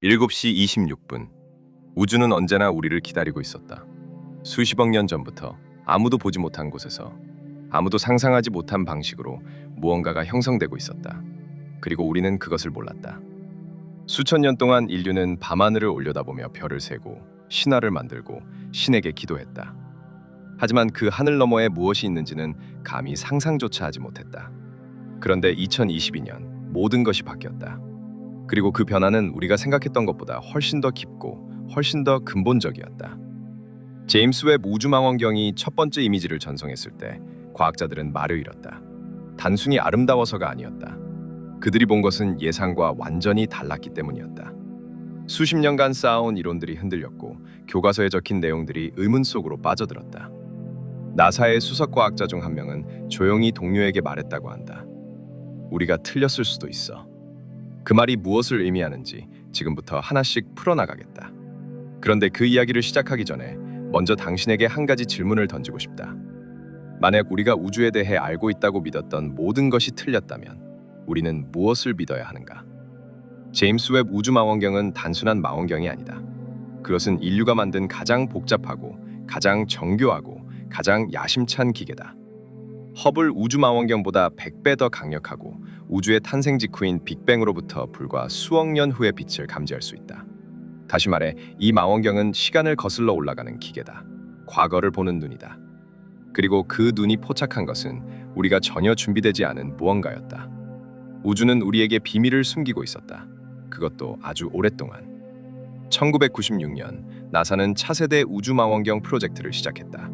7시 26분. 우주는 언제나 우리를 기다리고 있었다. 수십억 년 전부터 아무도 보지 못한 곳에서 아무도 상상하지 못한 방식으로 무언가가 형성되고 있었다. 그리고 우리는 그것을 몰랐다. 수천 년 동안 인류는 밤하늘을 올려다보며 별을 세고 신화를 만들고 신에게 기도했다. 하지만 그 하늘 너머에 무엇이 있는지는 감히 상상조차 하지 못했다. 그런데 2022년 모든 것이 바뀌었다. 그리고 그 변화는 우리가 생각했던 것보다 훨씬 더 깊고 훨씬 더 근본적이었다. 제임스 웹 우주망원경이 첫 번째 이미지를 전송했을 때 과학자들은 말을 잃었다. 단순히 아름다워서가 아니었다. 그들이 본 것은 예상과 완전히 달랐기 때문이었다. 수십 년간 쌓아온 이론들이 흔들렸고 교과서에 적힌 내용들이 의문 속으로 빠져들었다. 나사의 수석 과학자 중 한 명은 조용히 동료에게 말했다고 한다. 우리가 틀렸을 수도 있어. 그 말이 무엇을 의미하는지 지금부터 하나씩 풀어나가겠다. 그런데 그 이야기를 시작하기 전에 먼저 당신에게 한 가지 질문을 던지고 싶다. 만약 우리가 우주에 대해 알고 있다고 믿었던 모든 것이 틀렸다면 우리는 무엇을 믿어야 하는가? 제임스 웹 우주망원경은 단순한 망원경이 아니다. 그것은 인류가 만든 가장 복잡하고 가장 정교하고 가장 야심찬 기계다. 허블 우주망원경보다 100배 더 강력하고 우주의 탄생 직후인 빅뱅으로부터 불과 수억 년 후의 빛을 감지할 수 있다. 다시 말해 이 망원경은 시간을 거슬러 올라가는 기계다. 과거를 보는 눈이다. 그리고 그 눈이 포착한 것은 우리가 전혀 준비되지 않은 무언가였다. 우주는 우리에게 비밀을 숨기고 있었다. 그것도 아주 오랫동안. 1996년 나사는 차세대 우주망원경 프로젝트를 시작했다.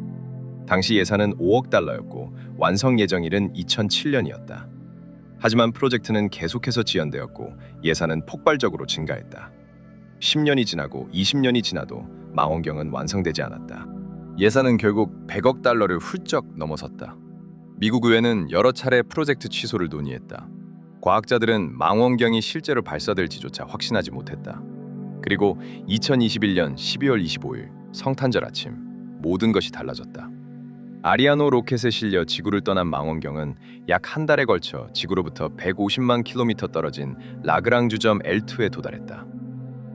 당시 예산은 5억 달러였고 완성 예정일은 2007년이었다. 하지만 프로젝트는 계속해서 지연되었고 예산은 폭발적으로 증가했다. 10년이 지나고 20년이 지나도 망원경은 완성되지 않았다. 예산은 결국 100억 달러를 훌쩍 넘어섰다. 미국 의회는 여러 차례 프로젝트 취소를 논의했다. 과학자들은 망원경이 실제로 발사될지조차 확신하지 못했다. 그리고 2021년 12월 25일 성탄절 아침 모든 것이 달라졌다. 아리아노 로켓에 실려 지구를 떠난 망원경은 약 한 달에 걸쳐 지구로부터 150만 킬로미터 떨어진 라그랑주점 L2에 도달했다.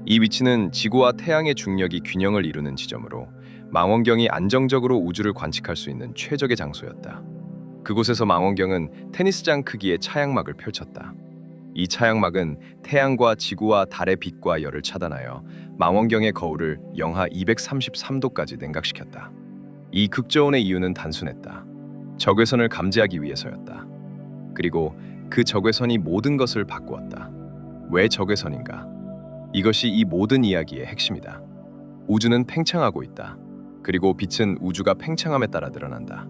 이 위치는 지구와 태양의 중력이 균형을 이루는 지점으로 망원경이 안정적으로 우주를 관측할 수 있는 최적의 장소였다. 그곳에서 망원경은 테니스장 크기의 차양막을 펼쳤다. 이 차양막은 태양과 지구와 달의 빛과 열을 차단하여 망원경의 거울을 영하 233도까지 냉각시켰다. 이 극저온의 이유는 단순했다. 적외선을 감지하기 위해서였다. 그리고 그 적외선이 모든 것을 바꾸었다. 왜 적외선인가? 이것이 이 모든 이야기의 핵심이다. 우주는 팽창하고 있다. 그리고 빛은 우주가 팽창함에 따라 늘어난다.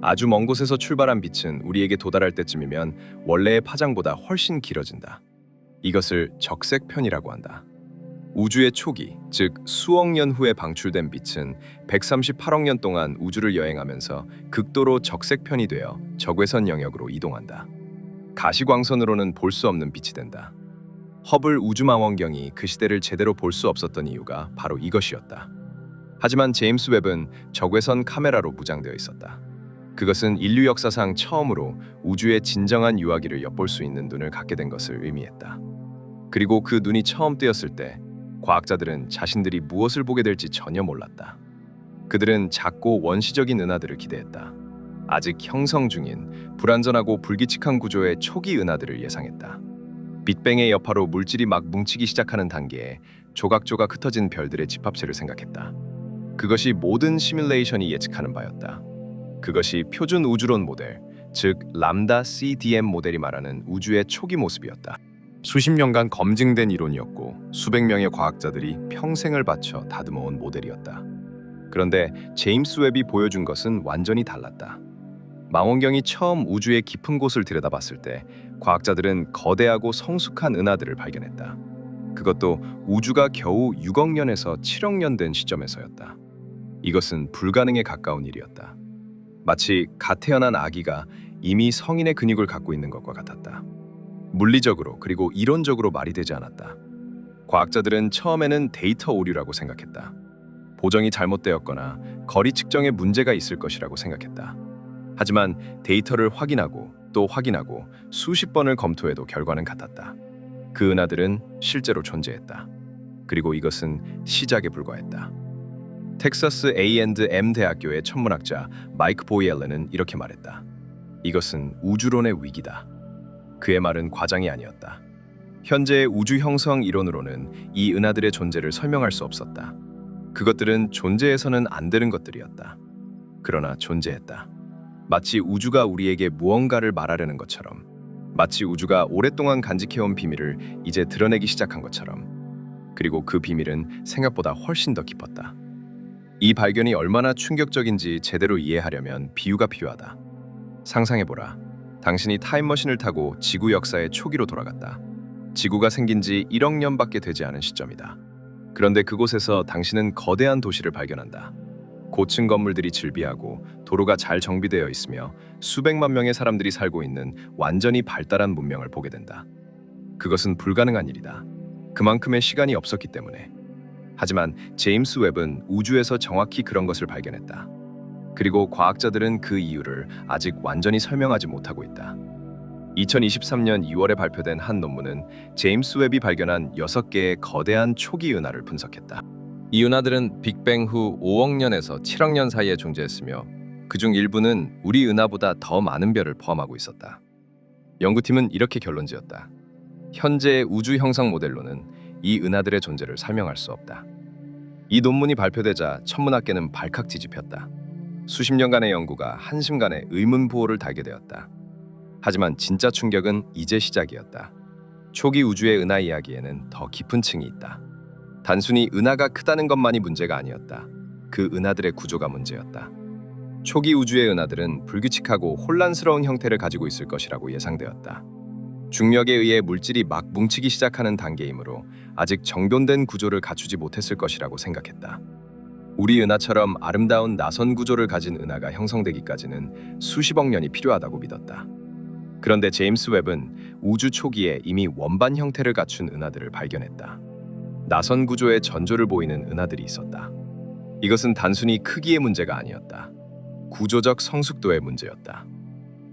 아주 먼 곳에서 출발한 빛은 우리에게 도달할 때쯤이면 원래의 파장보다 훨씬 길어진다. 이것을 적색편이라고 한다. 우주의 초기, 즉 수억 년 후에 방출된 빛은 138억 년 동안 우주를 여행하면서 극도로 적색편이 되어 적외선 영역으로 이동한다. 가시광선으로는 볼 수 없는 빛이 된다. 허블 우주망원경이 그 시대를 제대로 볼 수 없었던 이유가 바로 이것이었다. 하지만 제임스 웹은 적외선 카메라로 무장되어 있었다. 그것은 인류 역사상 처음으로 우주의 진정한 유아기를 엿볼 수 있는 눈을 갖게 된 것을 의미했다. 그리고 그 눈이 처음 뜨였을 때 과학자들은 자신들이 무엇을 보게 될지 전혀 몰랐다. 그들은 작고 원시적인 은하들을 기대했다. 아직 형성 중인 불완전하고 불규칙한 구조의 초기 은하들을 예상했다. 빅뱅의 여파로 물질이 막 뭉치기 시작하는 단계에 조각조각 흩어진 별들의 집합체를 생각했다. 그것이 모든 시뮬레이션이 예측하는 바였다. 그것이 표준 우주론 모델, 즉 람다 CDM 모델이 말하는 우주의 초기 모습이었다. 수십 년간 검증된 이론이었고 수백 명의 과학자들이 평생을 바쳐 다듬어온 모델이었다. 그런데 제임스 웹이 보여준 것은 완전히 달랐다. 망원경이 처음 우주의 깊은 곳을 들여다봤을 때 과학자들은 거대하고 성숙한 은하들을 발견했다. 그것도 우주가 겨우 6억 년에서 7억 년 된 시점에서였다. 이것은 불가능에 가까운 일이었다. 마치 갓 태어난 아기가 이미 성인의 근육을 갖고 있는 것과 같았다. 물리적으로 그리고 이론적으로 말이 되지 않았다. 과학자들은 처음에는 데이터 오류라고 생각했다. 보정이 잘못되었거나 거리 측정에 문제가 있을 것이라고 생각했다. 하지만 데이터를 확인하고 또 확인하고 수십 번을 검토해도 결과는 같았다. 그 은하들은 실제로 존재했다. 그리고 이것은 시작에 불과했다. 텍사스 A&M 대학교의 천문학자 마이크 보이엘렌은 이렇게 말했다. 이것은 우주론의 위기다. 그의 말은 과장이 아니었다. 현재의 우주 형성 이론으로는 이 은하들의 존재를 설명할 수 없었다. 그것들은 존재해서는 안 되는 것들이었다. 그러나 존재했다. 마치 우주가 우리에게 무언가를 말하려는 것처럼, 마치 우주가 오랫동안 간직해온 비밀을 이제 드러내기 시작한 것처럼. 그리고 그 비밀은 생각보다 훨씬 더 깊었다. 이 발견이 얼마나 충격적인지 제대로 이해하려면 비유가 필요하다. 상상해보라. 당신이 타임머신을 타고 지구 역사의 초기로 돌아갔다. 지구가 생긴 지 1억 년밖에 되지 않은 시점이다. 그런데 그곳에서 당신은 거대한 도시를 발견한다. 고층 건물들이 즐비하고 도로가 잘 정비되어 있으며 수백만 명의 사람들이 살고 있는 완전히 발달한 문명을 보게 된다. 그것은 불가능한 일이다. 그만큼의 시간이 없었기 때문에. 하지만 제임스 웹은 우주에서 정확히 그런 것을 발견했다. 그리고 과학자들은 그 이유를 아직 완전히 설명하지 못하고 있다. 2023년 2월에 발표된 한 논문은 제임스 웹이 발견한 6개의 거대한 초기 은하를 분석했다. 이 은하들은 빅뱅 후 5억 년에서 7억 년 사이에 존재했으며 그중 일부는 우리 은하보다 더 많은 별을 포함하고 있었다. 연구팀은 이렇게 결론지었다. 현재의 우주 형성 모델로는 이 은하들의 존재를 설명할 수 없다. 이 논문이 발표되자 천문학계는 발칵 뒤집혔다. 수십 년간의 연구가 한순간에 의문 부호를 달게 되었다. 하지만 진짜 충격은 이제 시작이었다. 초기 우주의 은하 이야기에는 더 깊은 층이 있다. 단순히 은하가 크다는 것만이 문제가 아니었다. 그 은하들의 구조가 문제였다. 초기 우주의 은하들은 불규칙하고 혼란스러운 형태를 가지고 있을 것이라고 예상되었다. 중력에 의해 물질이 막 뭉치기 시작하는 단계이므로 아직 정돈된 구조를 갖추지 못했을 것이라고 생각했다. 우리 은하처럼 아름다운 나선 구조를 가진 은하가 형성되기까지는 수십억 년이 필요하다고 믿었다. 그런데 제임스 웹은 우주 초기에 이미 원반 형태를 갖춘 은하들을 발견했다. 나선 구조의 전조를 보이는 은하들이 있었다. 이것은 단순히 크기의 문제가 아니었다. 구조적 성숙도의 문제였다.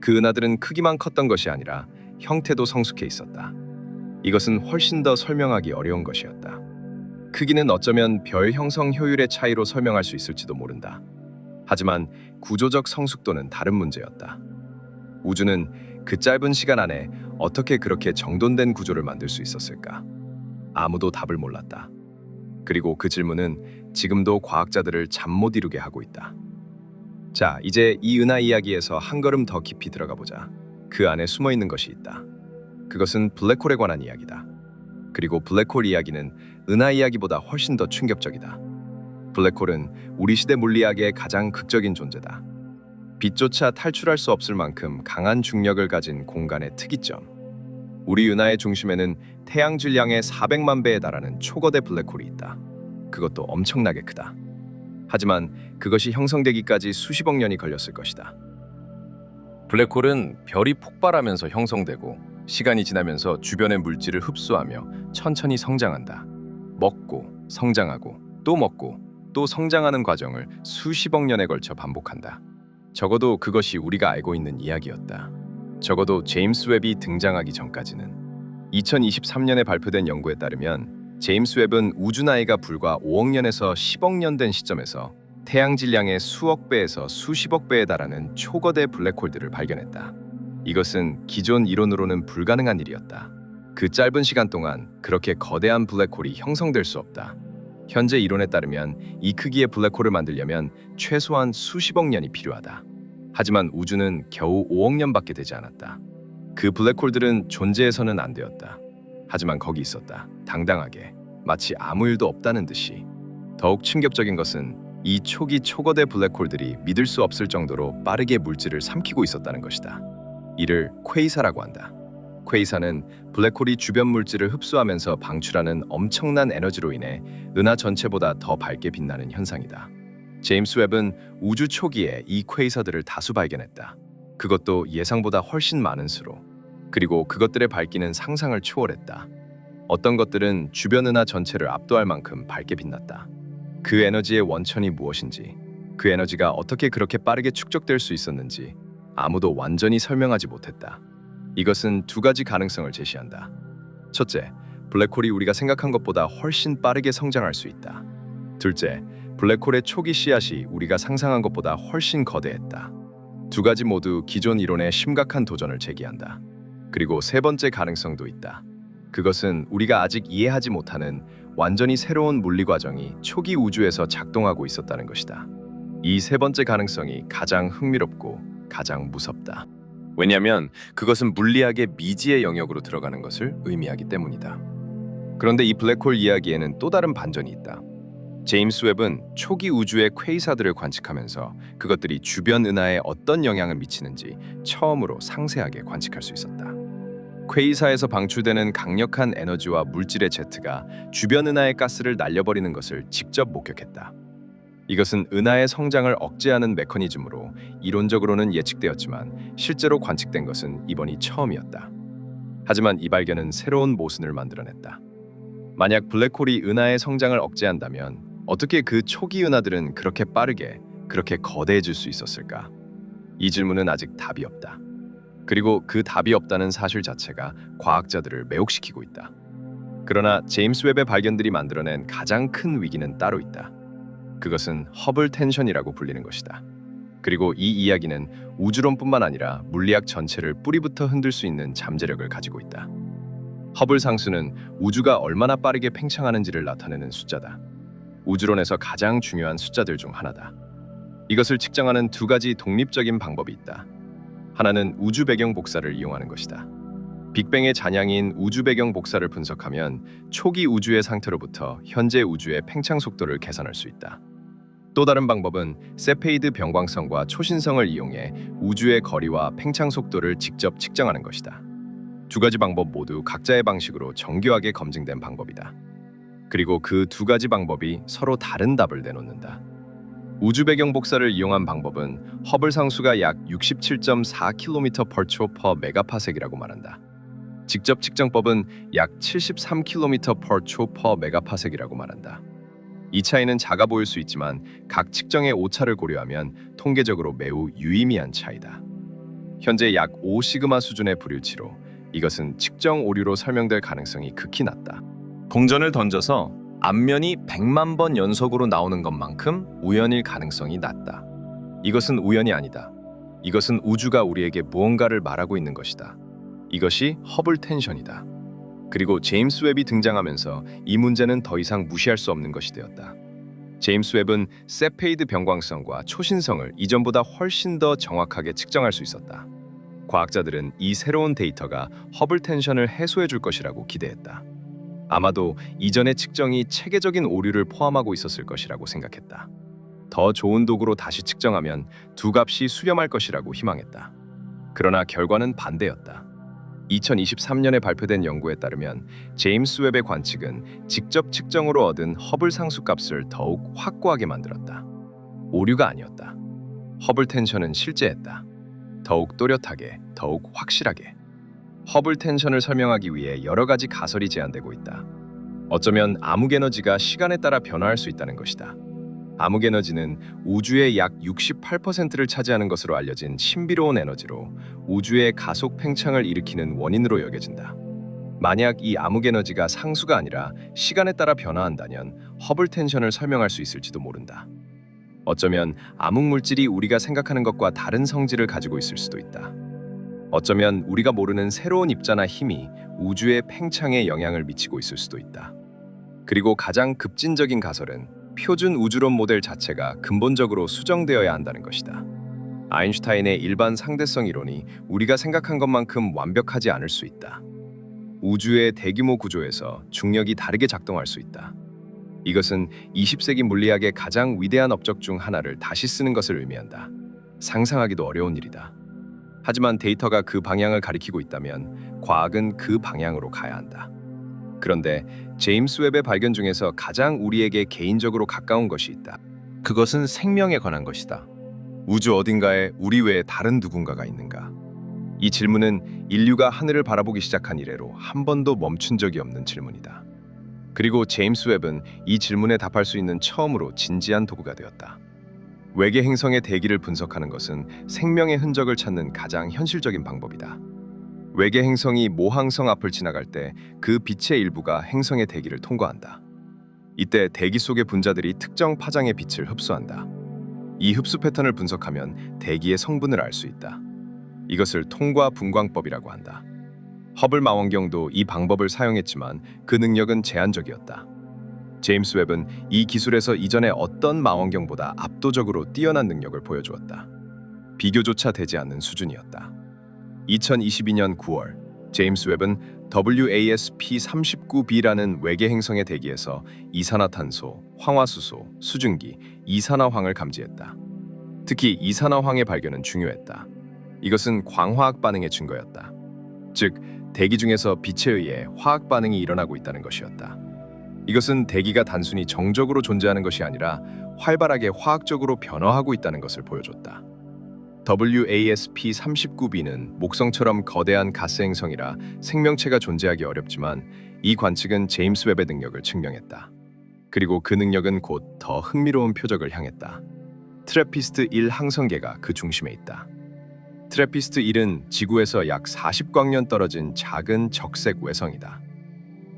그 은하들은 크기만 컸던 것이 아니라 형태도 성숙해 있었다. 이것은 훨씬 더 설명하기 어려운 것이었다. 크기는 어쩌면 별 형성 효율의 차이로 설명할 수 있을지도 모른다. 하지만 구조적 성숙도는 다른 문제였다. 우주는 그 짧은 시간 안에 어떻게 그렇게 정돈된 구조를 만들 수 있었을까? 아무도 답을 몰랐다. 그리고 그 질문은 지금도 과학자들을 잠 못 이루게 하고 있다. 자, 이제 이 은하 이야기에서 한 걸음 더 깊이 들어가 보자. 그 안에 숨어 있는 것이 있다. 그것은 블랙홀에 관한 이야기다. 그리고 블랙홀 이야기는 은하 이야기보다 훨씬 더 충격적이다. 블랙홀은 우리 시대 물리학의 가장 극적인 존재다. 빛조차 탈출할 수 없을 만큼 강한 중력을 가진 공간의 특이점. 우리 은하의 중심에는 태양 질량의 400만 배에 달하는 초거대 블랙홀이 있다. 그것도 엄청나게 크다. 하지만 그것이 형성되기까지 수십억 년이 걸렸을 것이다. 블랙홀은 별이 폭발하면서 형성되고 시간이 지나면서 주변의 물질을 흡수하며 천천히 성장한다. 먹고 성장하고 또 먹고 또 성장하는 과정을 수십억 년에 걸쳐 반복한다. 적어도 그것이 우리가 알고 있는 이야기였다. 적어도 제임스 웹이 등장하기 전까지는. 2023년에 발표된 연구에 따르면 제임스 웹은 우주 나이가 불과 5억 년에서 10억 년 된 시점에서 태양 질량의 수억 배에서 수십억 배에 달하는 초거대 블랙홀들을 발견했다. 이것은 기존 이론으로는 불가능한 일이었다. 그 짧은 시간 동안 그렇게 거대한 블랙홀이 형성될 수 없다. 현재 이론에 따르면 이 크기의 블랙홀을 만들려면 최소한 수십억 년이 필요하다. 하지만 우주는 겨우 5억 년밖에 되지 않았다. 그 블랙홀들은 존재해서는 안 되었다. 하지만 거기 있었다. 당당하게. 마치 아무 일도 없다는 듯이. 더욱 충격적인 것은 이 초기 초거대 블랙홀들이 믿을 수 없을 정도로 빠르게 물질을 삼키고 있었다는 것이다. 이를 퀘이사라고 한다. 퀘이사는 블랙홀이 주변 물질을 흡수하면서 방출하는 엄청난 에너지로 인해 은하 전체보다 더 밝게 빛나는 현상이다. 제임스 웹은 우주 초기에 이 퀘이사들을 다수 발견했다. 그것도 예상보다 훨씬 많은 수로. 그리고 그것들의 밝기는 상상을 초월했다. 어떤 것들은 주변 은하 전체를 압도할 만큼 밝게 빛났다. 그 에너지의 원천이 무엇인지, 그 에너지가 어떻게 그렇게 빠르게 축적될 수 있었는지 아무도 완전히 설명하지 못했다. 이것은 두 가지 가능성을 제시한다. 첫째, 블랙홀이 우리가 생각한 것보다 훨씬 빠르게 성장할 수 있다. 둘째, 블랙홀의 초기 씨앗이 우리가 상상한 것보다 훨씬 거대했다. 두 가지 모두 기존 이론에 심각한 도전을 제기한다. 그리고 세 번째 가능성도 있다. 그것은 우리가 아직 이해하지 못하는 완전히 새로운 물리 과정이 초기 우주에서 작동하고 있었다는 것이다. 이 세 번째 가능성이 가장 흥미롭고 가장 무섭다. 왜냐하면 그것은 물리학의 미지의 영역으로 들어가는 것을 의미하기 때문이다. 그런데 이 블랙홀 이야기에는 또 다른 반전이 있다. 제임스 웹은 초기 우주의 퀘이사들을 관측하면서 그것들이 주변 은하에 어떤 영향을 미치는지 처음으로 상세하게 관측할 수 있었다. 퀘이사에서 방출되는 강력한 에너지와 물질의 제트가 주변 은하의 가스를 날려버리는 것을 직접 목격했다. 이것은 은하의 성장을 억제하는 메커니즘으로 이론적으로는 예측되었지만 실제로 관측된 것은 이번이 처음이었다. 하지만 이 발견은 새로운 모순을 만들어냈다. 만약 블랙홀이 은하의 성장을 억제한다면 어떻게 그 초기 은하들은 그렇게 빠르게, 그렇게 거대해질 수 있었을까? 이 질문은 아직 답이 없다. 그리고 그 답이 없다는 사실 자체가 과학자들을 매혹시키고 있다. 그러나 제임스 웹의 발견들이 만들어낸 가장 큰 위기는 따로 있다. 그것은 허블 텐션이라고 불리는 것이다. 그리고 이 이야기는 우주론뿐만 아니라 물리학 전체를 뿌리부터 흔들 수 있는 잠재력을 가지고 있다. 허블 상수는 우주가 얼마나 빠르게 팽창하는지를 나타내는 숫자다. 우주론에서 가장 중요한 숫자들 중 하나다. 이것을 측정하는 두 가지 독립적인 방법이 있다. 하나는 우주 배경 복사를 이용하는 것이다. 빅뱅의 잔향인 우주 배경 복사를 분석하면 초기 우주의 상태로부터 현재 우주의 팽창 속도를 계산할 수 있다. 또 다른 방법은 세페이드 변광성과 초신성을 이용해 우주의 거리와 팽창 속도를 직접 측정하는 것이다. 두 가지 방법 모두 각자의 방식으로 정교하게 검증된 방법이다. 그리고 그 두 가지 방법이 서로 다른 답을 내놓는다. 우주 배경 복사를 이용한 방법은 허블 상수가 약 67.4km/초/메가파섹이라고 말한다. 직접 측정법은 약 73km/초/메가파섹이라고 말한다. 이 차이는 작아 보일 수 있지만 각 측정의 오차를 고려하면 통계적으로 매우 유의미한 차이다. 현재 약 5시그마 수준의 불일치로 이것은 측정 오류로 설명될 가능성이 극히 낮다. 동전을 던져서 앞면이 100만 번 연속으로 나오는 것만큼 우연일 가능성이 낮다. 이것은 우연이 아니다. 이것은 우주가 우리에게 무언가를 말하고 있는 것이다. 이것이 허블 텐션이다. 그리고 제임스 웹이 등장하면서 이 문제는 더 이상 무시할 수 없는 것이 되었다. 제임스 웹은 세페이드 변광성과 초신성을 이전보다 훨씬 더 정확하게 측정할 수 있었다. 과학자들은 이 새로운 데이터가 허블 텐션을 해소해 줄 것이라고 기대했다. 아마도 이전의 측정이 체계적인 오류를 포함하고 있었을 것이라고 생각했다. 더 좋은 도구로 다시 측정하면 두 값이 수렴할 것이라고 희망했다. 그러나 결과는 반대였다. 2023년에 발표된 연구에 따르면 제임스 웹의 관측은 직접 측정으로 얻은 허블 상수 값을 더욱 확고하게 만들었다. 오류가 아니었다. 허블 텐션은 실제했다. 더욱 또렷하게, 더욱 확실하게. 허블 텐션을 설명하기 위해 여러 가지 가설이 제안되고 있다. 어쩌면 암흑 에너지가 시간에 따라 변화할 수 있다는 것이다. 암흑 에너지는 우주의 약 68%를 차지하는 것으로 알려진 신비로운 에너지로 우주의 가속 팽창을 일으키는 원인으로 여겨진다. 만약 이 암흑 에너지가 상수가 아니라 시간에 따라 변화한다면 허블 텐션을 설명할 수 있을지도 모른다. 어쩌면 암흑 물질이 우리가 생각하는 것과 다른 성질을 가지고 있을 수도 있다. 어쩌면 우리가 모르는 새로운 입자나 힘이 우주의 팽창에 영향을 미치고 있을 수도 있다. 그리고 가장 급진적인 가설은 표준 우주론 모델 자체가 근본적으로 수정되어야 한다는 것이다. 아인슈타인의 일반 상대성 이론이 우리가 생각한 것만큼 완벽하지 않을 수 있다. 우주의 대규모 구조에서 중력이 다르게 작동할 수 있다. 이것은 20세기 물리학의 가장 위대한 업적 중 하나를 다시 쓰는 것을 의미한다. 상상하기도 어려운 일이다. 하지만 데이터가 그 방향을 가리키고 있다면 과학은 그 방향으로 가야 한다. 그런데 제임스 웹의 발견 중에서 가장 우리에게 개인적으로 가까운 것이 있다. 그것은 생명에 관한 것이다. 우주 어딘가에 우리 외에 다른 누군가가 있는가? 이 질문은 인류가 하늘을 바라보기 시작한 이래로 한 번도 멈춘 적이 없는 질문이다. 그리고 제임스 웹은 이 질문에 답할 수 있는 처음으로 진지한 도구가 되었다. 외계 행성의 대기를 분석하는 것은 생명의 흔적을 찾는 가장 현실적인 방법이다. 외계 행성이 모항성 앞을 지나갈 때 그 빛의 일부가 행성의 대기를 통과한다. 이때 대기 속의 분자들이 특정 파장의 빛을 흡수한다. 이 흡수 패턴을 분석하면 대기의 성분을 알 수 있다. 이것을 통과 분광법이라고 한다. 허블 망원경도 이 방법을 사용했지만 그 능력은 제한적이었다. 제임스 웹은 이 기술에서 이전의 어떤 망원경보다 압도적으로 뛰어난 능력을 보여주었다. 비교조차 되지 않는 수준이었다. 2022년 9월, 제임스 웹은 WASP-39b라는 외계 행성의 대기에서 이산화탄소, 황화수소, 수증기, 이산화황을 감지했다. 특히 이산화황의 발견은 중요했다. 이것은 광화학 반응의 증거였다. 즉, 대기 중에서 빛에 의해 화학 반응이 일어나고 있다는 것이었다. 이것은 대기가 단순히 정적으로 존재하는 것이 아니라 활발하게 화학적으로 변화하고 있다는 것을 보여줬다. WASP-39b는 목성처럼 거대한 가스 행성이라 생명체가 존재하기 어렵지만 이 관측은 제임스 웹의 능력을 증명했다. 그리고 그 능력은 곧 더 흥미로운 표적을 향했다. 트래피스트 1 항성계가 그 중심에 있다. 트래피스트 1은 지구에서 약 40광년 떨어진 작은 적색 외성이다.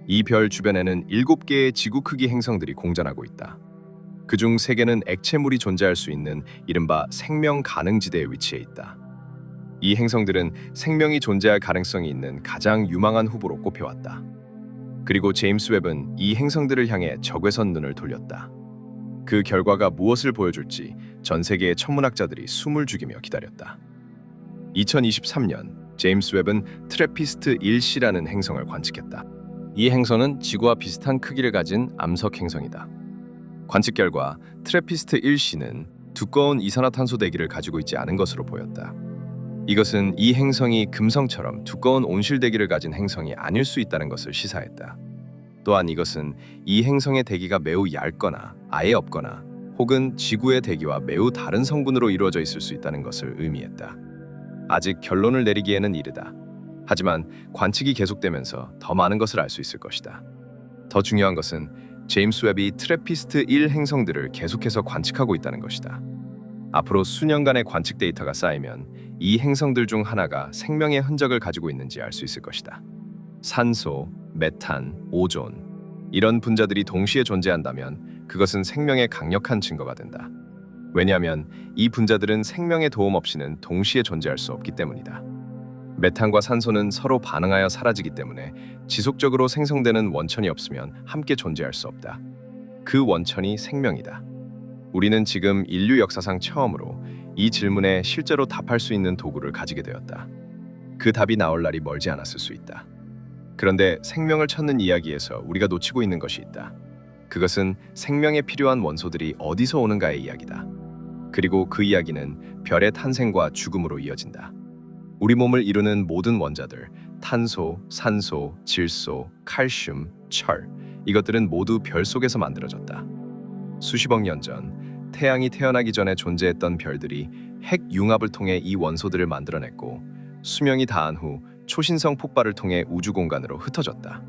이 별 주변에는 7개의 지구 크기 행성들이 공전하고 있다. 그중 3개는 액체물이 존재할 수 있는 이른바 생명 가능지대에 위치해 있다. 이 행성들은 생명이 존재할 가능성이 있는 가장 유망한 후보로 꼽혀왔다. 그리고 제임스 웹은 이 행성들을 향해 적외선 눈을 돌렸다. 그 결과가 무엇을 보여줄지 전 세계의 천문학자들이 숨을 죽이며 기다렸다. 2023년, 제임스 웹은 트래피스트 1C라는 행성을 관측했다. 이 행성은 지구와 비슷한 크기를 가진 암석 행성이다. 관측 결과 트래피스트 1C는 두꺼운 이산화탄소 대기를 가지고 있지 않은 것으로 보였다. 이것은 이 행성이 금성처럼 두꺼운 온실 대기를 가진 행성이 아닐 수 있다는 것을 시사했다. 또한 이것은 이 행성의 대기가 매우 얇거나 아예 없거나 혹은 지구의 대기와 매우 다른 성분으로 이루어져 있을 수 있다는 것을 의미했다. 아직 결론을 내리기에는 이르다. 하지만 관측이 계속되면서 더 많은 것을 알 수 있을 것이다. 더 중요한 것은 제임스 웹이 트래피스트 1 행성들을 계속해서 관측하고 있다는 것이다. 앞으로 수년간의 관측 데이터가 쌓이면 이 행성들 중 하나가 생명의 흔적을 가지고 있는지 알 수 있을 것이다. 산소, 메탄, 오존 이런 분자들이 동시에 존재한다면 그것은 생명의 강력한 증거가 된다. 왜냐하면 이 분자들은 생명의 도움 없이는 동시에 존재할 수 없기 때문이다. 메탄과 산소는 서로 반응하여 사라지기 때문에 지속적으로 생성되는 원천이 없으면 함께 존재할 수 없다. 그 원천이 생명이다. 우리는 지금 인류 역사상 처음으로 이 질문에 실제로 답할 수 있는 도구를 가지게 되었다. 그 답이 나올 날이 멀지 않았을 수 있다. 그런데 생명을 찾는 이야기에서 우리가 놓치고 있는 것이 있다. 그것은 생명에 필요한 원소들이 어디서 오는가의 이야기다. 그리고 그 이야기는 별의 탄생과 죽음으로 이어진다. 우리 몸을 이루는 모든 원자들, 탄소, 산소, 질소, 칼슘, 철, 이것들은 모두 별 속에서 만들어졌다. 수십억 년 전, 태양이 태어나기 전에 존재했던 별들이 핵 융합을 통해 이 원소들을 만들어냈고 수명이 다한 후 초신성 폭발을 통해 우주 공간으로 흩어졌다.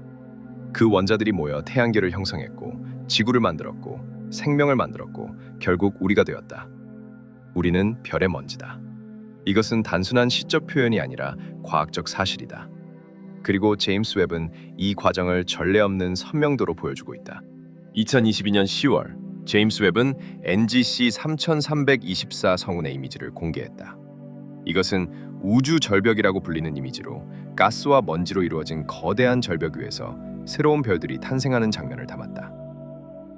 그 원자들이 모여 태양계를 형성했고 지구를 만들었고 생명을 만들었고 결국 우리가 되었다. 우리는 별의 먼지다. 이것은 단순한 시적 표현이 아니라 과학적 사실이다. 그리고 제임스 웹은 이 과정을 전례 없는 선명도로 보여주고 있다. 2022년 10월, 제임스 웹은 NGC 3324 성운의 이미지를 공개했다. 이것은 우주 절벽이라고 불리는 이미지로 가스와 먼지로 이루어진 거대한 절벽 위에서 새로운 별들이 탄생하는 장면을 담았다.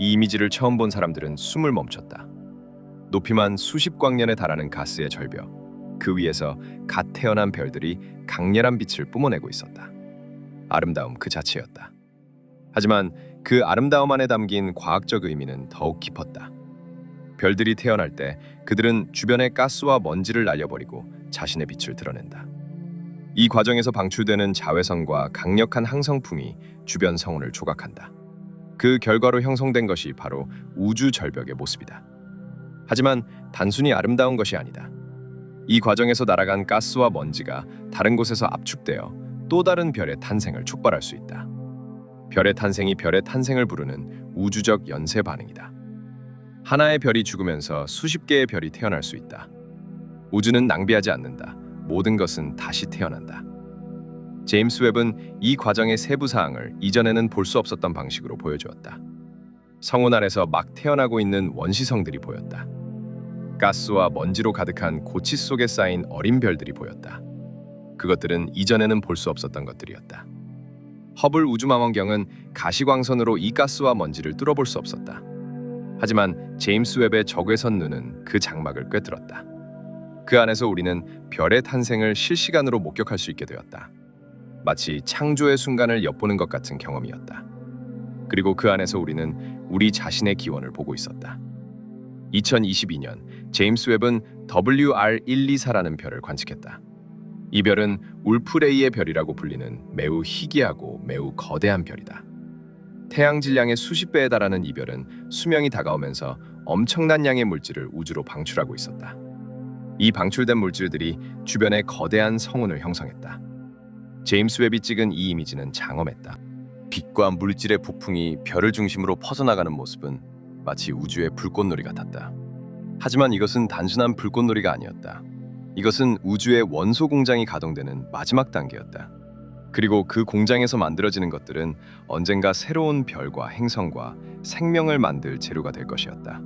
이 이미지를 처음 본 사람들은 숨을 멈췄다. 높이만 수십 광년에 달하는 가스의 절벽, 그 위에서 갓 태어난 별들이 강렬한 빛을 뿜어내고 있었다. 아름다움 그 자체였다. 하지만 그 아름다움 안에 담긴 과학적 의미는 더욱 깊었다. 별들이 태어날 때 그들은 주변의 가스와 먼지를 날려버리고 자신의 빛을 드러낸다. 이 과정에서 방출되는 자외선과 강력한 항성풍이 주변 성운을 조각한다. 그 결과로 형성된 것이 바로 우주 절벽의 모습이다. 하지만 단순히 아름다운 것이 아니다. 이 과정에서 날아간 가스와 먼지가 다른 곳에서 압축되어 또 다른 별의 탄생을 촉발할 수 있다. 별의 탄생이 별의 탄생을 부르는 우주적 연쇄 반응이다. 하나의 별이 죽으면서 수십 개의 별이 태어날 수 있다. 우주는 낭비하지 않는다. 모든 것은 다시 태어난다. 제임스 웹은 이 과정의 세부 사항을 이전에는 볼 수 없었던 방식으로 보여주었다. 성운 안에서 막 태어나고 있는 원시성들이 보였다. 가스와 먼지로 가득한 고치 속에 쌓인 어린 별들이 보였다. 그것들은 이전에는 볼 수 없었던 것들이었다. 허블 우주망원경은 가시광선으로 이 가스와 먼지를 뚫어볼 수 없었다. 하지만 제임스 웹의 적외선 눈은 그 장막을 꿰뚫었다. 그 안에서 우리는 별의 탄생을 실시간으로 목격할 수 있게 되었다. 마치 창조의 순간을 엿보는 것 같은 경험이었다. 그리고 그 안에서 우리는 우리 자신의 기원을 보고 있었다. 2022년 제임스 웹은 WR124라는 별을 관측했다. 이 별은 울프레이의 별이라고 불리는 매우 희귀하고 매우 거대한 별이다. 태양 질량의 수십 배에 달하는 이 별은 수명이 다가오면서 엄청난 양의 물질을 우주로 방출하고 있었다. 이 방출된 물질들이 주변에 거대한 성운을 형성했다. 제임스 웹이 찍은 이 이미지는 장엄했다. 빛과 물질의 북풍이 별을 중심으로 퍼져나가는 모습은 마치 우주의 불꽃놀이 같았다. 하지만 이것은 단순한 불꽃놀이가 아니었다. 이것은 우주의 원소 공장이 가동되는 마지막 단계였다. 그리고 그 공장에서 만들어지는 것들은 언젠가 새로운 별과 행성과 생명을 만들 재료가 될 것이었다.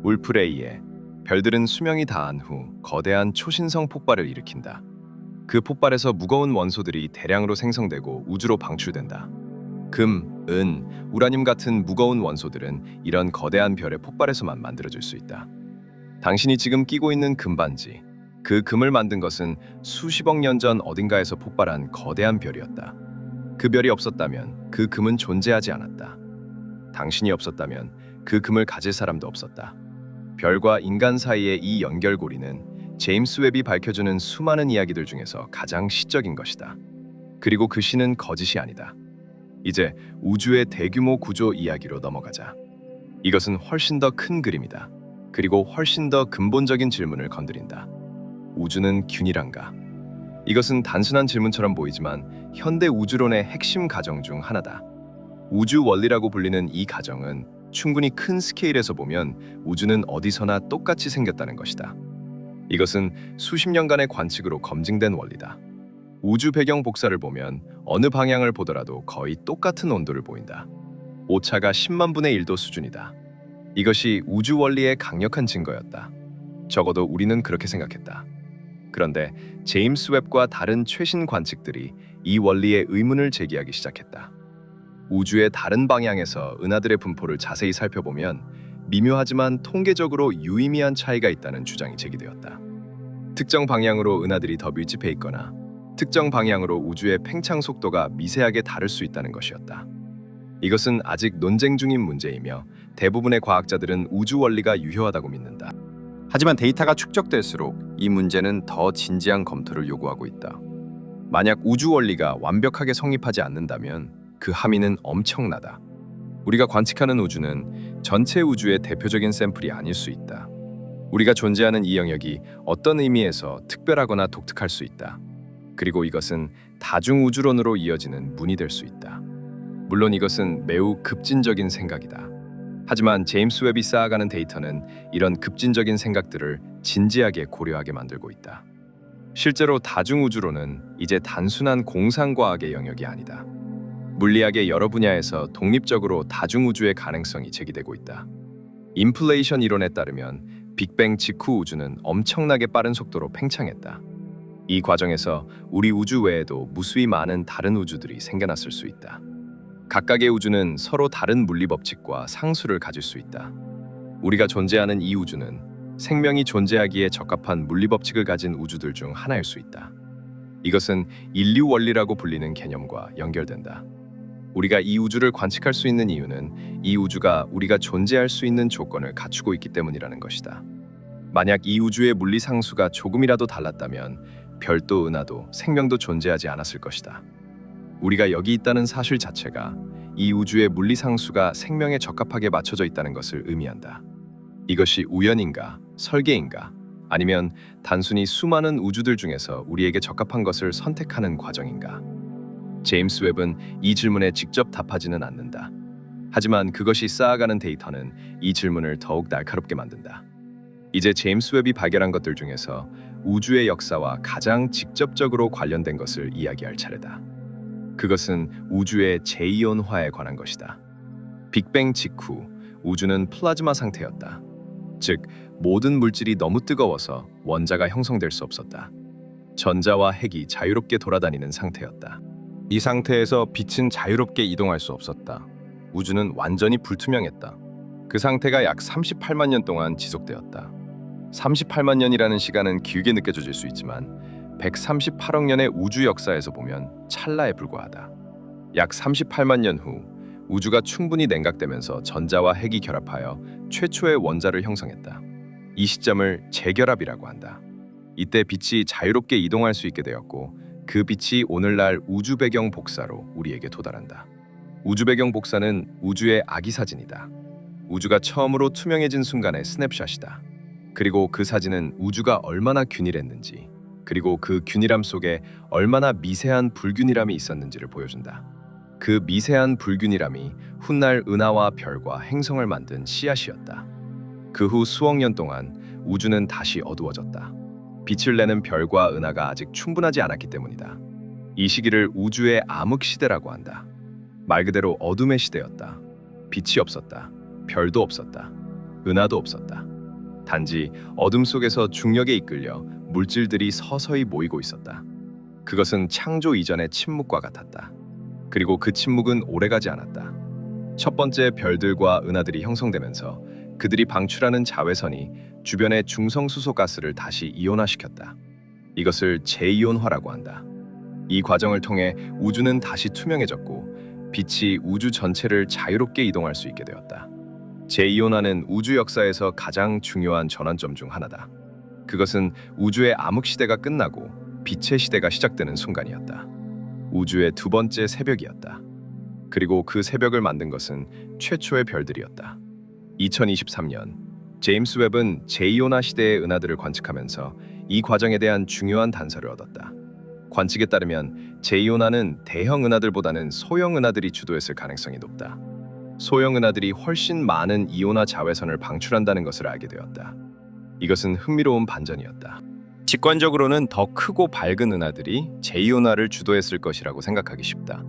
울프레이에 별들은 수명이 다한 후 거대한 초신성 폭발을 일으킨다. 그 폭발에서 무거운 원소들이 대량으로 생성되고 우주로 방출된다. 금, 은, 우라늄 같은 무거운 원소들은 이런 거대한 별의 폭발에서만 만들어질 수 있다. 당신이 지금 끼고 있는 금반지, 그 금을 만든 것은 수십억 년 전 어딘가에서 폭발한 거대한 별이었다. 그 별이 없었다면 그 금은 존재하지 않았다. 당신이 없었다면 그 금을 가질 사람도 없었다. 별과 인간 사이의 이 연결고리는 제임스 웹이 밝혀주는 수많은 이야기들 중에서 가장 시적인 것이다. 그리고 그 시는 거짓이 아니다. 이제 우주의 대규모 구조 이야기로 넘어가자. 이것은 훨씬 더 큰 그림이다. 그리고 훨씬 더 근본적인 질문을 건드린다. 우주는 균일한가? 이것은 단순한 질문처럼 보이지만 현대 우주론의 핵심 가정 중 하나다. 우주 원리라고 불리는 이 가정은 충분히 큰 스케일에서 보면 우주는 어디서나 똑같이 생겼다는 것이다. 이것은 수십 년간의 관측으로 검증된 원리다. 우주 배경 복사를 보면 어느 방향을 보더라도 거의 똑같은 온도를 보인다. 오차가 10만 분의 1도 수준이다. 이것이 우주 원리의 강력한 증거였다. 적어도 우리는 그렇게 생각했다. 그런데 제임스 웹과 다른 최신 관측들이 이 원리에 의문을 제기하기 시작했다. 우주의 다른 방향에서 은하들의 분포를 자세히 살펴보면 미묘하지만 통계적으로 유의미한 차이가 있다는 주장이 제기되었다. 특정 방향으로 은하들이 더 밀집해 있거나 특정 방향으로 우주의 팽창 속도가 미세하게 다를 수 있다는 것이었다. 이것은 아직 논쟁 중인 문제이며 대부분의 과학자들은 우주 원리가 유효하다고 믿는다. 하지만 데이터가 축적될수록 이 문제는 더 진지한 검토를 요구하고 있다. 만약 우주 원리가 완벽하게 성립하지 않는다면 그 함의는 엄청나다. 우리가 관측하는 우주는 전체 우주의 대표적인 샘플이 아닐 수 있다. 우리가 존재하는 이 영역이 어떤 의미에서 특별하거나 독특할 수 있다. 그리고 이것은 다중우주론으로 이어지는 문이 될 수 있다. 물론 이것은 매우 급진적인 생각이다. 하지만 제임스 웹이 쌓아가는 데이터는 이런 급진적인 생각들을 진지하게 고려하게 만들고 있다. 실제로 다중우주론은 이제 단순한 공상과학의 영역이 아니다. 물리학의 여러 분야에서 독립적으로 다중우주의 가능성이 제기되고 있다. 인플레이션 이론에 따르면 빅뱅 직후 우주는 엄청나게 빠른 속도로 팽창했다. 이 과정에서 우리 우주 외에도 무수히 많은 다른 우주들이 생겨났을 수 있다. 각각의 우주는 서로 다른 물리 법칙과 상수를 가질 수 있다. 우리가 존재하는 이 우주는 생명이 존재하기에 적합한 물리 법칙을 가진 우주들 중 하나일 수 있다. 이것은 인류 원리라고 불리는 개념과 연결된다. 우리가 이 우주를 관측할 수 있는 이유는 이 우주가 우리가 존재할 수 있는 조건을 갖추고 있기 때문이라는 것이다. 만약 이 우주의 물리 상수가 조금이라도 달랐다면 별도 은하도 생명도 존재하지 않았을 것이다. 우리가 여기 있다는 사실 자체가 이 우주의 물리 상수가 생명에 적합하게 맞춰져 있다는 것을 의미한다. 이것이 우연인가, 설계인가, 아니면 단순히 수많은 우주들 중에서 우리에게 적합한 것을 선택하는 과정인가? 제임스 웹은 이 질문에 직접 답하지는 않는다. 하지만 그것이 쌓아가는 데이터는 이 질문을 더욱 날카롭게 만든다. 이제 제임스 웹이 발견한 것들 중에서 우주의 역사와 가장 직접적으로 관련된 것을 이야기할 차례다. 그것은 우주의 재이온화에 관한 것이다. 빅뱅 직후 우주는 플라즈마 상태였다. 즉, 모든 물질이 너무 뜨거워서 원자가 형성될 수 없었다. 전자와 핵이 자유롭게 돌아다니는 상태였다. 이 상태에서 빛은 자유롭게 이동할 수 없었다. 우주는 완전히 불투명했다. 그 상태가 약 38만 년 동안 지속되었다. 38만 년이라는 시간은 길게 느껴질 수 있지만 138억 년의 우주 역사에서 보면 찰나에 불과하다. 약 38만 년 후 우주가 충분히 냉각되면서 전자와 핵이 결합하여 최초의 원자를 형성했다. 이 시점을 재결합이라고 한다. 이때 빛이 자유롭게 이동할 수 있게 되었고 그 빛이 오늘날 우주 배경 복사로 우리에게 도달한다. 우주 배경 복사는 우주의 아기 사진이다. 우주가 처음으로 투명해진 순간의 스냅샷이다. 그리고 그 사진은 우주가 얼마나 균일했는지, 그리고 그 균일함 속에 얼마나 미세한 불균일함이 있었는지를 보여준다. 그 미세한 불균일함이 훗날 은하와 별과 행성을 만든 씨앗이었다. 그 후 수억 년 동안 우주는 다시 어두워졌다. 빛을 내는 별과 은하가 아직 충분하지 않았기 때문이다. 이 시기를 우주의 암흑 시대라고 한다. 말 그대로 어둠의 시대였다. 빛이 없었다. 별도 없었다. 은하도 없었다. 단지 어둠 속에서 중력에 이끌려 물질들이 서서히 모이고 있었다. 그것은 창조 이전의 침묵과 같았다. 그리고 그 침묵은 오래가지 않았다. 첫 번째 별들과 은하들이 형성되면서 그들이 방출하는 자외선이 주변의 중성수소 가스를 다시 이온화시켰다. 이것을 재이온화라고 한다. 이 과정을 통해 우주는 다시 투명해졌고 빛이 우주 전체를 자유롭게 이동할 수 있게 되었다. 재이온화는 우주 역사에서 가장 중요한 전환점 중 하나다. 그것은 우주의 암흑 시대가 끝나고 빛의 시대가 시작되는 순간이었다. 우주의 두 번째 새벽이었다. 그리고 그 새벽을 만든 것은 최초의 별들이었다. 2023년 제임스 웹은 재이온화 시대의 은하들을 관측하면서 이 과정에 대한 중요한 단서를 얻었다. 관측에 따르면 재이온화는 대형 은하들보다는 소형 은하들이 주도했을 가능성이 높다. 소형 은하들이 훨씬 많은 이온화 자외선을 방출한다는 것을 알게 되었다. 이것은 흥미로운 반전이었다. 직관적으로는 더 크고 밝은 은하들이 재이온화를 주도했을 것이라고 생각하기 쉽다.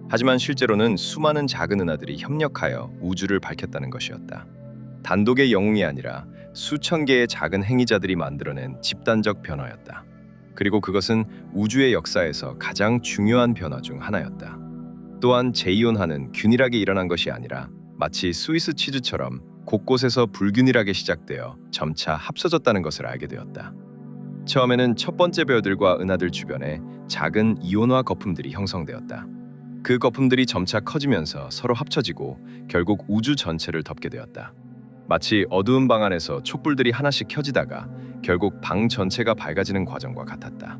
하지만 실제로는 수많은 작은 은하들이 협력하여 우주를 밝혔다는 것이었다. 단독의 영웅이 아니라 수천 개의 작은 행위자들이 만들어낸 집단적 변화였다. 그리고 그것은 우주의 역사에서 가장 중요한 변화 중 하나였다. 또한 재이온화는 균일하게 일어난 것이 아니라 마치 스위스 치즈처럼 곳곳에서 불균일하게 시작되어 점차 합쳐졌다는 것을 알게 되었다. 처음에는 첫 번째 별들과 은하들 주변에 작은 이온화 거품들이 형성되었다. 그 거품들이 점차 커지면서 서로 합쳐지고 결국 우주 전체를 덮게 되었다. 마치 어두운 방 안에서 촛불들이 하나씩 켜지다가 결국 방 전체가 밝아지는 과정과 같았다.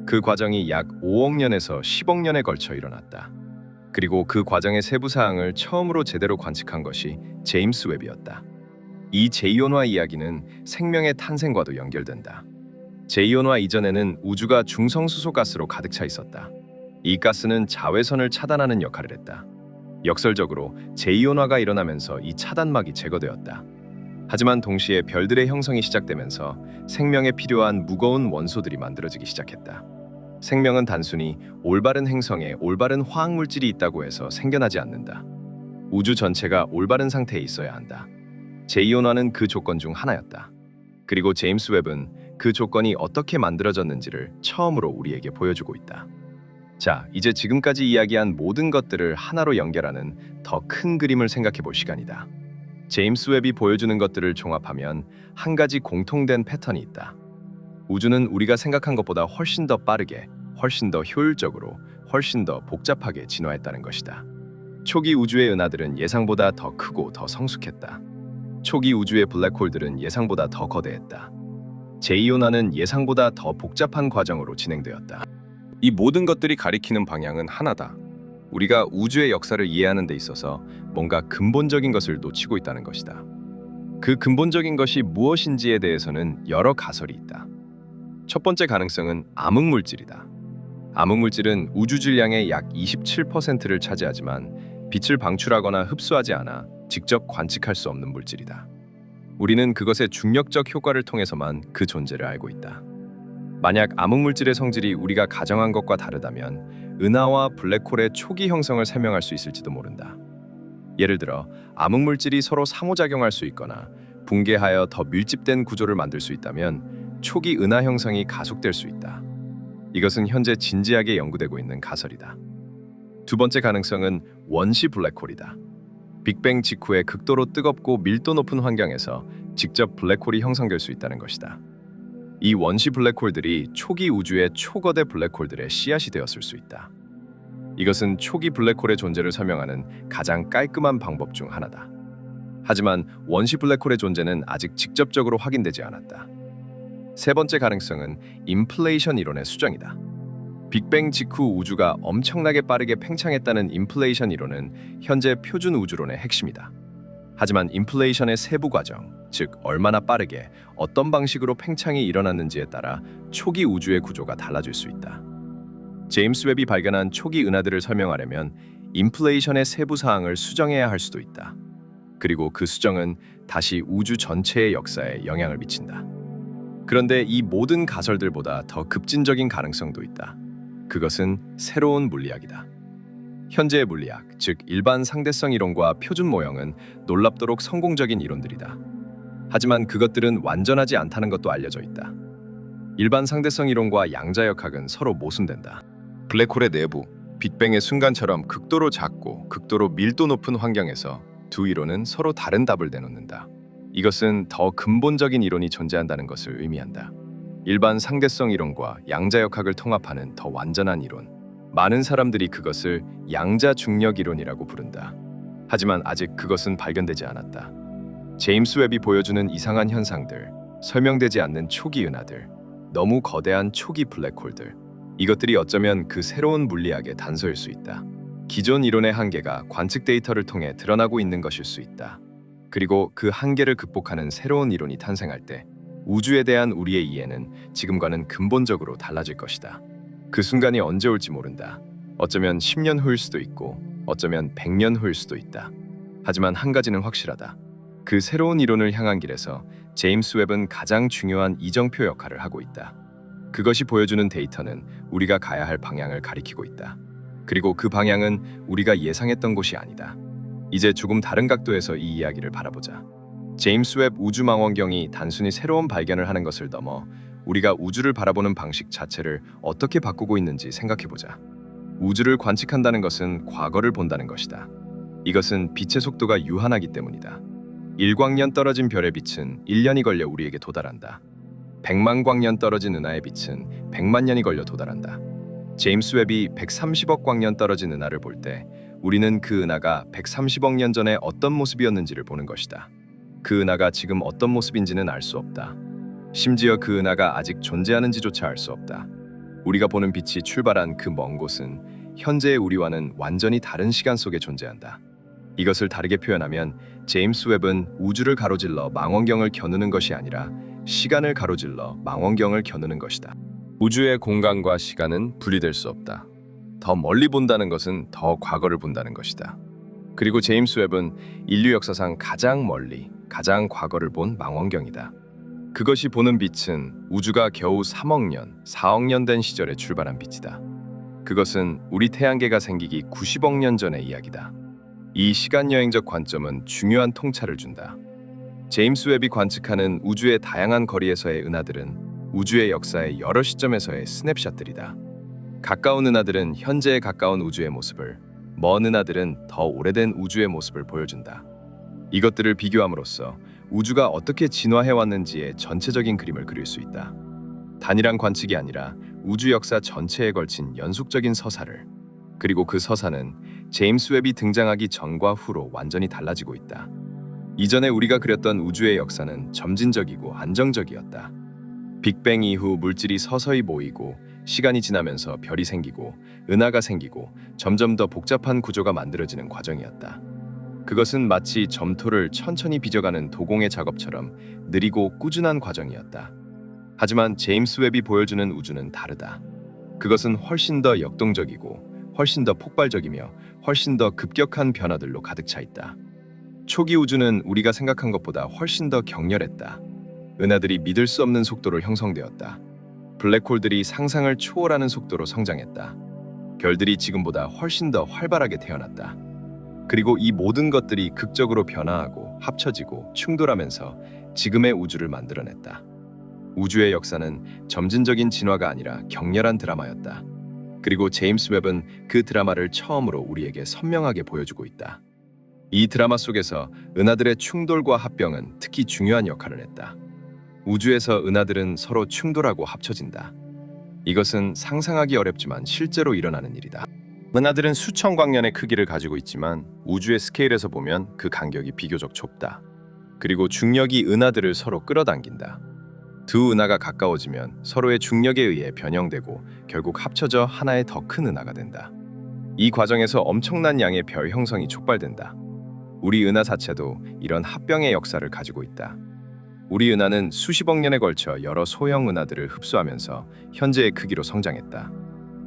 그 과정이 약 5억 년에서 10억 년에 걸쳐 일어났다. 그리고 그 과정의 세부 사항을 처음으로 제대로 관측한 것이 제임스 웹이었다. 이 재이온화 이야기는 생명의 탄생과도 연결된다. 재이온화 이전에는 우주가 중성수소 가스로 가득 차 있었다. 이 가스는 자외선을 차단하는 역할을 했다. 역설적으로 재이온화가 일어나면서 이 차단막이 제거되었다. 하지만 동시에 별들의 형성이 시작되면서 생명에 필요한 무거운 원소들이 만들어지기 시작했다. 생명은 단순히 올바른 행성에 올바른 화학물질이 있다고 해서 생겨나지 않는다. 우주 전체가 올바른 상태에 있어야 한다. 재이온화는 그 조건 중 하나였다. 그리고 제임스 웹은 그 조건이 어떻게 만들어졌는지를 처음으로 우리에게 보여주고 있다. 자, 이제 지금까지 이야기한 모든 것들을 하나로 연결하는 더 큰 그림을 생각해 볼 시간이다. 제임스 웹이 보여주는 것들을 종합하면 한 가지 공통된 패턴이 있다. 우주는 우리가 생각한 것보다 훨씬 더 빠르게, 훨씬 더 효율적으로, 훨씬 더 복잡하게 진화했다는 것이다. 초기 우주의 은하들은 예상보다 더 크고 더 성숙했다. 초기 우주의 블랙홀들은 예상보다 더 거대했다. 재이온화는 예상보다 더 복잡한 과정으로 진행되었다. 이 모든 것들이 가리키는 방향은 하나다. 우리가 우주의 역사를 이해하는 데 있어서 뭔가 근본적인 것을 놓치고 있다는 것이다. 그 근본적인 것이 무엇인지에 대해서는 여러 가설이 있다. 첫 번째 가능성은 암흑물질이다. 암흑물질은 우주 질량의 약 27%를 차지하지만 빛을 방출하거나 흡수하지 않아 직접 관측할 수 없는 물질이다. 우리는 그것의 중력적 효과를 통해서만 그 존재를 알고 있다. 만약 암흑물질의 성질이 우리가 가정한 것과 다르다면 은하와 블랙홀의 초기 형성을 설명할 수 있을지도 모른다. 예를 들어 암흑물질이 서로 상호작용할 수 있거나 붕괴하여 더 밀집된 구조를 만들 수 있다면 초기 은하 형성이 가속될 수 있다. 이것은 현재 진지하게 연구되고 있는 가설이다. 두 번째 가능성은 원시 블랙홀이다. 빅뱅 직후에 극도로 뜨겁고 밀도 높은 환경에서 직접 블랙홀이 형성될 수 있다는 것이다. 이 원시 블랙홀들이 초기 우주의 초거대 블랙홀들의 씨앗이 되었을 수 있다. 이것은 초기 블랙홀의 존재를 설명하는 가장 깔끔한 방법 중 하나다. 하지만 원시 블랙홀의 존재는 아직 직접적으로 확인되지 않았다. 세 번째 가능성은 인플레이션 이론의 수정이다. 빅뱅 직후 우주가 엄청나게 빠르게 팽창했다는 인플레이션 이론은 현재 표준 우주론의 핵심이다. 하지만 인플레이션의 세부 과정, 즉 얼마나 빠르게 어떤 방식으로 팽창이 일어났는지에 따라 초기 우주의 구조가 달라질 수 있다. 제임스 웹이 발견한 초기 은하들을 설명하려면 인플레이션의 세부 사항을 수정해야 할 수도 있다. 그리고 그 수정은 다시 우주 전체의 역사에 영향을 미친다. 그런데 이 모든 가설들보다 더 급진적인 가능성도 있다. 그것은 새로운 물리학이다. 현재의 물리학, 즉 일반 상대성 이론과 표준 모형은 놀랍도록 성공적인 이론들이다. 하지만 그것들은 완전하지 않다는 것도 알려져 있다. 일반 상대성 이론과 양자역학은 서로 모순된다. 블랙홀의 내부, 빅뱅의 순간처럼 극도로 작고 극도로 밀도 높은 환경에서 두 이론은 서로 다른 답을 내놓는다. 이것은 더 근본적인 이론이 존재한다는 것을 의미한다. 일반 상대성 이론과 양자역학을 통합하는 더 완전한 이론. 많은 사람들이 그것을 양자중력 이론이라고 부른다. 하지만 아직 그것은 발견되지 않았다. 제임스 웹이 보여주는 이상한 현상들, 설명되지 않는 초기 은하들, 너무 거대한 초기 블랙홀들, 이것들이 어쩌면 그 새로운 물리학의 단서일 수 있다. 기존 이론의 한계가 관측 데이터를 통해 드러나고 있는 것일 수 있다. 그리고 그 한계를 극복하는 새로운 이론이 탄생할 때 우주에 대한 우리의 이해는 지금과는 근본적으로 달라질 것이다. 그 순간이 언제 올지 모른다. 어쩌면 10년 후일 수도 있고 어쩌면 100년 후일 수도 있다. 하지만 한 가지는 확실하다. 그 새로운 이론을 향한 길에서 제임스 웹은 가장 중요한 이정표 역할을 하고 있다. 그것이 보여주는 데이터는 우리가 가야 할 방향을 가리키고 있다. 그리고 그 방향은 우리가 예상했던 곳이 아니다. 이제 조금 다른 각도에서 이 이야기를 바라보자. 제임스 웹 우주망원경이 단순히 새로운 발견을 하는 것을 넘어 우리가 우주를 바라보는 방식 자체를 어떻게 바꾸고 있는지 생각해보자. 우주를 관측한다는 것은 과거를 본다는 것이다. 이것은 빛의 속도가 유한하기 때문이다. 1광년 떨어진 별의 빛은 1년이 걸려 우리에게 도달한다. 100만 광년 떨어진 은하의 빛은 100만 년이 걸려 도달한다. 제임스 웹이 130억 광년 떨어진 은하를 볼 때 우리는 그 은하가 130억 년 전에 어떤 모습이었는지를 보는 것이다. 그 은하가 지금 어떤 모습인지는 알 수 없다. 심지어 그 은하가 아직 존재하는지조차 알 수 없다. 우리가 보는 빛이 출발한 그 먼 곳은 현재의 우리와는 완전히 다른 시간 속에 존재한다. 이것을 다르게 표현하면 제임스 웹은 우주를 가로질러 망원경을 겨누는 것이 아니라 시간을 가로질러 망원경을 겨누는 것이다. 우주의 공간과 시간은 분리될 수 없다. 더 멀리 본다는 것은 더 과거를 본다는 것이다. 그리고 제임스 웹은 인류 역사상 가장 멀리, 가장 과거를 본 망원경이다. 그것이 보는 빛은 우주가 겨우 3억 년, 4억 년 된 시절에 출발한 빛이다. 그것은 우리 태양계가 생기기 90억 년 전의 이야기다. 이 시간여행적 관점은 중요한 통찰을 준다. 제임스 웹이 관측하는 우주의 다양한 거리에서의 은하들은 우주의 역사의 여러 시점에서의 스냅샷들이다. 가까운 은하들은 현재에 가까운 우주의 모습을, 먼 은하들은 더 오래된 우주의 모습을 보여준다. 이것들을 비교함으로써 우주가 어떻게 진화해왔는지의 전체적인 그림을 그릴 수 있다. 단일한 관측이 아니라 우주 역사 전체에 걸친 연속적인 서사를, 그리고 그 서사는 제임스 웹이 등장하기 전과 후로 완전히 달라지고 있다. 이전에 우리가 그렸던 우주의 역사는 점진적이고 안정적이었다. 빅뱅 이후 물질이 서서히 모이고 시간이 지나면서 별이 생기고 은하가 생기고 점점 더 복잡한 구조가 만들어지는 과정이었다. 그것은 마치 점토를 천천히 빚어가는 도공의 작업처럼 느리고 꾸준한 과정이었다. 하지만 제임스 웹이 보여주는 우주는 다르다. 그것은 훨씬 더 역동적이고 훨씬 더 폭발적이며 훨씬 더 급격한 변화들로 가득 차 있다. 초기 우주는 우리가 생각한 것보다 훨씬 더 격렬했다. 은하들이 믿을 수 없는 속도로 형성되었다. 블랙홀들이 상상을 초월하는 속도로 성장했다. 별들이 지금보다 훨씬 더 활발하게 태어났다. 그리고 이 모든 것들이 극적으로 변화하고 합쳐지고 충돌하면서 지금의 우주를 만들어냈다. 우주의 역사는 점진적인 진화가 아니라 격렬한 드라마였다. 그리고 제임스 웹은 그 드라마를 처음으로 우리에게 선명하게 보여주고 있다. 이 드라마 속에서 은하들의 충돌과 합병은 특히 중요한 역할을 했다. 우주에서 은하들은 서로 충돌하고 합쳐진다. 이것은 상상하기 어렵지만 실제로 일어나는 일이다. 은하들은 수천 광년의 크기를 가지고 있지만 우주의 스케일에서 보면 그 간격이 비교적 좁다. 그리고 중력이 은하들을 서로 끌어당긴다. 두 은하가 가까워지면 서로의 중력에 의해 변형되고 결국 합쳐져 하나의 더 큰 은하가 된다. 이 과정에서 엄청난 양의 별 형성이 촉발된다. 우리 은하 자체도 이런 합병의 역사를 가지고 있다. 우리 은하는 수십억 년에 걸쳐 여러 소형 은하들을 흡수하면서 현재의 크기로 성장했다.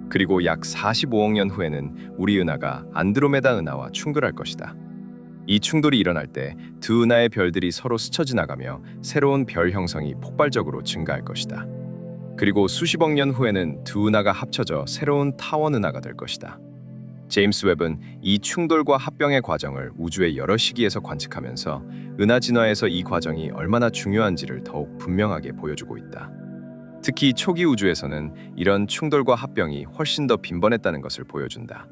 그리고 약 45억 년 후에는 우리 은하가 안드로메다 은하와 충돌할 것이다. 이 충돌이 일어날 때 두 은하의 별들이 서로 스쳐 지나가며 새로운 별 형성이 폭발적으로 증가할 것이다. 그리고 수십억 년 후에는 두 은하가 합쳐져 새로운 타원 은하가 될 것이다. 제임스 웹은 이 충돌과 합병의 과정을 우주의 여러 시기에서 관측하면서 은하 진화에서 이 과정이 얼마나 중요한지를 더욱 분명하게 보여주고 있다. 특히 초기 우주에서는 이런 충돌과 합병이 훨씬 더 빈번했다는 것을 보여준다.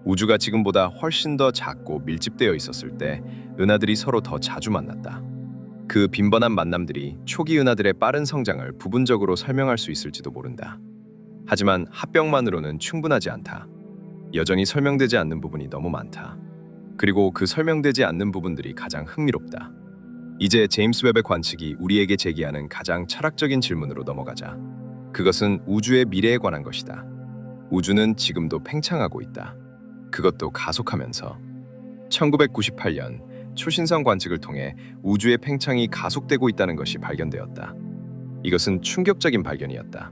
우주가 지금보다 훨씬 더 작고 밀집되어 있었을 때 은하들이 서로 더 자주 만났다. 그 빈번한 만남들이 초기 은하들의 빠른 성장을 부분적으로 설명할 수 있을지도 모른다. 하지만 합병만으로는 충분하지 않다. 여전히 설명되지 않는 부분이 너무 많다. 그리고 그 설명되지 않는 부분들이 가장 흥미롭다. 이제 제임스 웹의 관측이 우리에게 제기하는 가장 철학적인 질문으로 넘어가자. 그것은 우주의 미래에 관한 것이다. 우주는 지금도 팽창하고 있다. 그것도 가속하면서. 1998년 초신성 관측을 통해 우주의 팽창이 가속되고 있다는 것이 발견되었다. 이것은 충격적인 발견이었다.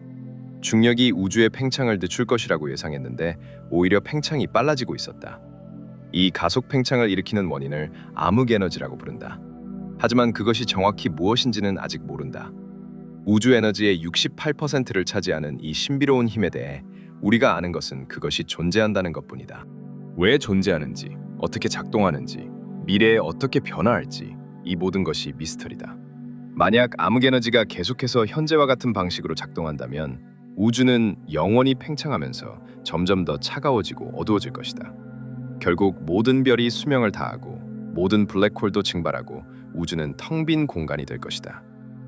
중력이 우주의 팽창을 늦출 것이라고 예상했는데 오히려 팽창이 빨라지고 있었다. 이 가속 팽창을 일으키는 원인을 암흑 에너지라고 부른다. 하지만 그것이 정확히 무엇인지는 아직 모른다. 우주 에너지의 68%를 차지하는 이 신비로운 힘에 대해 우리가 아는 것은 그것이 존재한다는 것뿐이다. 왜 존재하는지, 어떻게 작동하는지, 미래에 어떻게 변화할지 이 모든 것이 미스터리다. 만약 암흑 에너지가 계속해서 현재와 같은 방식으로 작동한다면 우주는 영원히 팽창하면서 점점 더 차가워지고 어두워질 것이다. 결국 모든 별이 수명을 다하고 모든 블랙홀도 증발하고 우주는 텅 빈 공간이 될 것이다.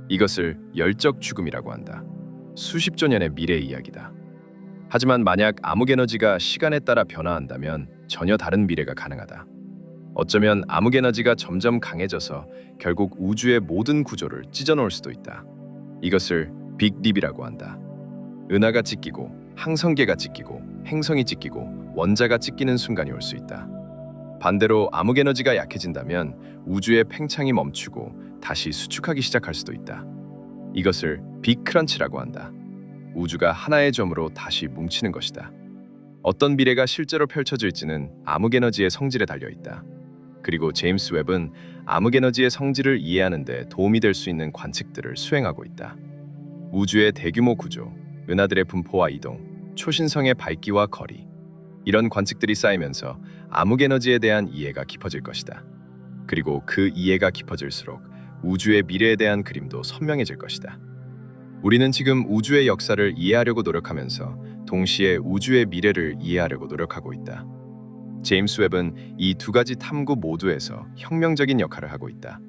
이것을 열적 죽음이라고 한다. 수십조 년의 미래 이야기다. 하지만 만약 암흑 에너지가 시간에 따라 변화한다면 전혀 다른 미래가 가능하다. 어쩌면 암흑 에너지가 점점 강해져서 결국 우주의 모든 구조를 찢어놓을 수도 있다. 이것을 빅립이라고 한다. 은하가 찢기고 항성계가 찢기고 행성이 찢기고 원자가 찢기는 순간이 올 수 있다. 반대로 암흑 에너지가 약해진다면 우주의 팽창이 멈추고 다시 수축하기 시작할 수도 있다. 이것을 빅크런치라고 한다. 우주가 하나의 점으로 다시 뭉치는 것이다. 어떤 미래가 실제로 펼쳐질지는 암흑 에너지의 성질에 달려 있다. 그리고 제임스 웹은 암흑 에너지의 성질을 이해하는 데 도움이 될 수 있는 관측들을 수행하고 있다. 우주의 대규모 구조, 은하들의 분포와 이동, 초신성의 밝기와 거리, 이런 관측들이 쌓이면서 암흑 에너지에 대한 이해가 깊어질 것이다. 그리고 그 이해가 깊어질수록 우주의 미래에 대한 그림도 선명해질 것이다. 우리는 지금 우주의 역사를 이해하려고 노력하면서 동시에 우주의 미래를 이해하려고 노력하고 있다. 제임스 웹은 이 두 가지 탐구 모두에서 혁명적인 역할을 하고 있다.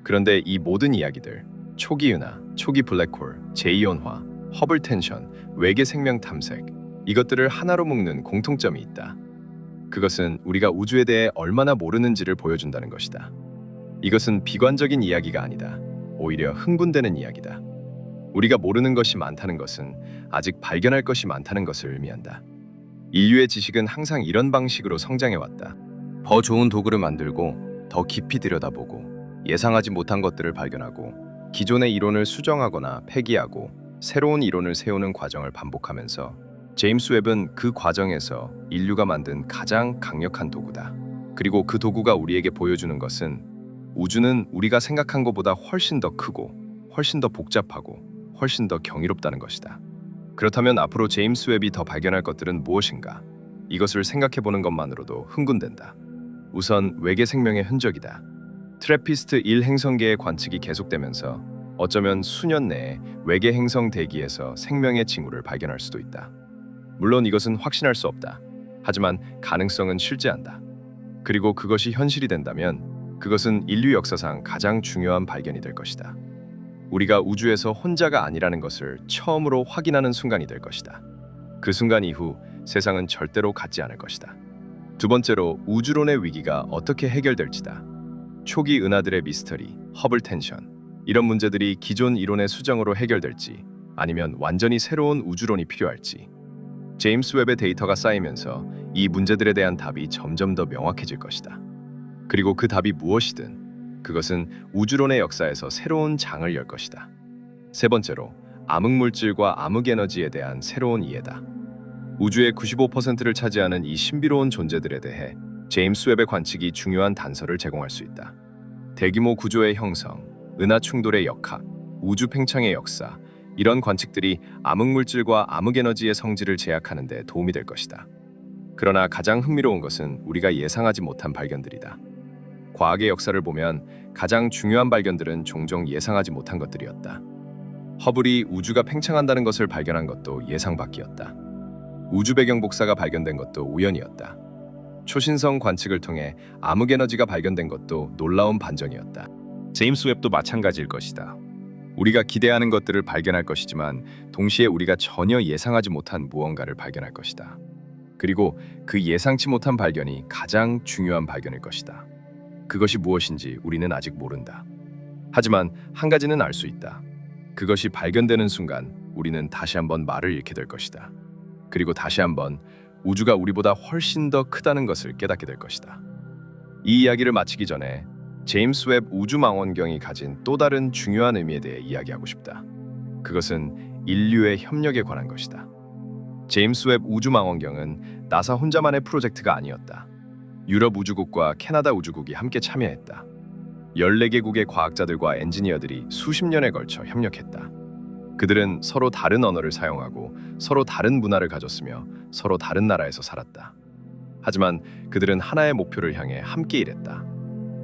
그런데 이 모든 이야기들, 초기 은하, 초기 블랙홀, 제2온화, 허블 텐션, 외계 생명 탐색, 이것들을 하나로 묶는 공통점이 있다. 그것은 우리가 우주에 대해 얼마나 모르는지를 보여준다는 것이다. 이것은 비관적인 이야기가 아니다. 오히려 흥분되는 이야기다. 우리가 모르는 것이 많다는 것은 아직 발견할 것이 많다는 것을 의미한다. 인류의 지식은 항상 이런 방식으로 성장해왔다. 더 좋은 도구를 만들고 더 깊이 들여다보고 예상하지 못한 것들을 발견하고 기존의 이론을 수정하거나 폐기하고 새로운 이론을 세우는 과정을 반복하면서 제임스 웹은 그 과정에서 인류가 만든 가장 강력한 도구다. 그리고 그 도구가 우리에게 보여주는 것은 우주는 우리가 생각한 것보다 훨씬 더 크고 훨씬 더 복잡하고 훨씬 더 경이롭다는 것이다. 그렇다면 앞으로 제임스 웹이 더 발견할 것들은 무엇인가? 이것을 생각해보는 것만으로도 흥분된다. 우선 외계 생명의 흔적이다. 트래피스트 1 행성계의 관측이 계속되면서 어쩌면 수년 내에 외계 행성 대기에서 생명의 징후를 발견할 수도 있다. 물론 이것은 확신할 수 없다. 하지만 가능성은 실제한다. 그리고 그것이 현실이 된다면 그것은 인류 역사상 가장 중요한 발견이 될 것이다. 우리가 우주에서 혼자가 아니라는 것을 처음으로 확인하는 순간이 될 것이다. 그 순간 이후 세상은 절대로 같지 않을 것이다. 두 번째로 우주론의 위기가 어떻게 해결될지다. 초기 은하들의 미스터리, 허블 텐션, 이런 문제들이 기존 이론의 수정으로 해결될지 아니면 완전히 새로운 우주론이 필요할지. 제임스 웹의 데이터가 쌓이면서 이 문제들에 대한 답이 점점 더 명확해질 것이다. 그리고 그 답이 무엇이든 그것은 우주론의 역사에서 새로운 장을 열 것이다. 세 번째로 암흑물질과 암흑에너지에 대한 새로운 이해다. 우주의 95%를 차지하는 이 신비로운 존재들에 대해 제임스 웹의 관측이 중요한 단서를 제공할 수 있다. 대규모 구조의 형성, 은하 충돌의 역학, 우주 팽창의 역사, 이런 관측들이 암흑물질과 암흑에너지의 성질을 제약하는 데 도움이 될 것이다. 그러나 가장 흥미로운 것은 우리가 예상하지 못한 발견들이다. 과학의 역사를 보면 가장 중요한 발견들은 종종 예상하지 못한 것들이었다. 허블이 우주가 팽창한다는 것을 발견한 것도 예상 밖이었다. 우주 배경 복사가 발견된 것도 우연이었다. 초신성 관측을 통해 암흑에너지가 발견된 것도 놀라운 반전이었다. 제임스 웹도 마찬가지일 것이다. 우리가 기대하는 것들을 발견할 것이지만 동시에 우리가 전혀 예상하지 못한 무언가를 발견할 것이다. 그리고 그 예상치 못한 발견이 가장 중요한 발견일 것이다. 그것이 무엇인지 우리는 아직 모른다. 하지만 한 가지는 알 수 있다. 그것이 발견되는 순간 우리는 다시 한번 말을 잃게 될 것이다. 그리고 다시 한번 우주가 우리보다 훨씬 더 크다는 것을 깨닫게 될 것이다. 이 이야기를 마치기 전에 제임스 웹 우주망원경이 가진 또 다른 중요한 의미에 대해 이야기하고 싶다. 그것은 인류의 협력에 관한 것이다. 제임스 웹 우주망원경은 나사 혼자만의 프로젝트가 아니었다. 유럽 우주국과 캐나다 우주국이 함께 참여했다. 14개국의 과학자들과 엔지니어들이 수십 년에 걸쳐 협력했다. 그들은 서로 다른 언어를 사용하고 서로 다른 문화를 가졌으며 서로 다른 나라에서 살았다. 하지만 그들은 하나의 목표를 향해 함께 일했다.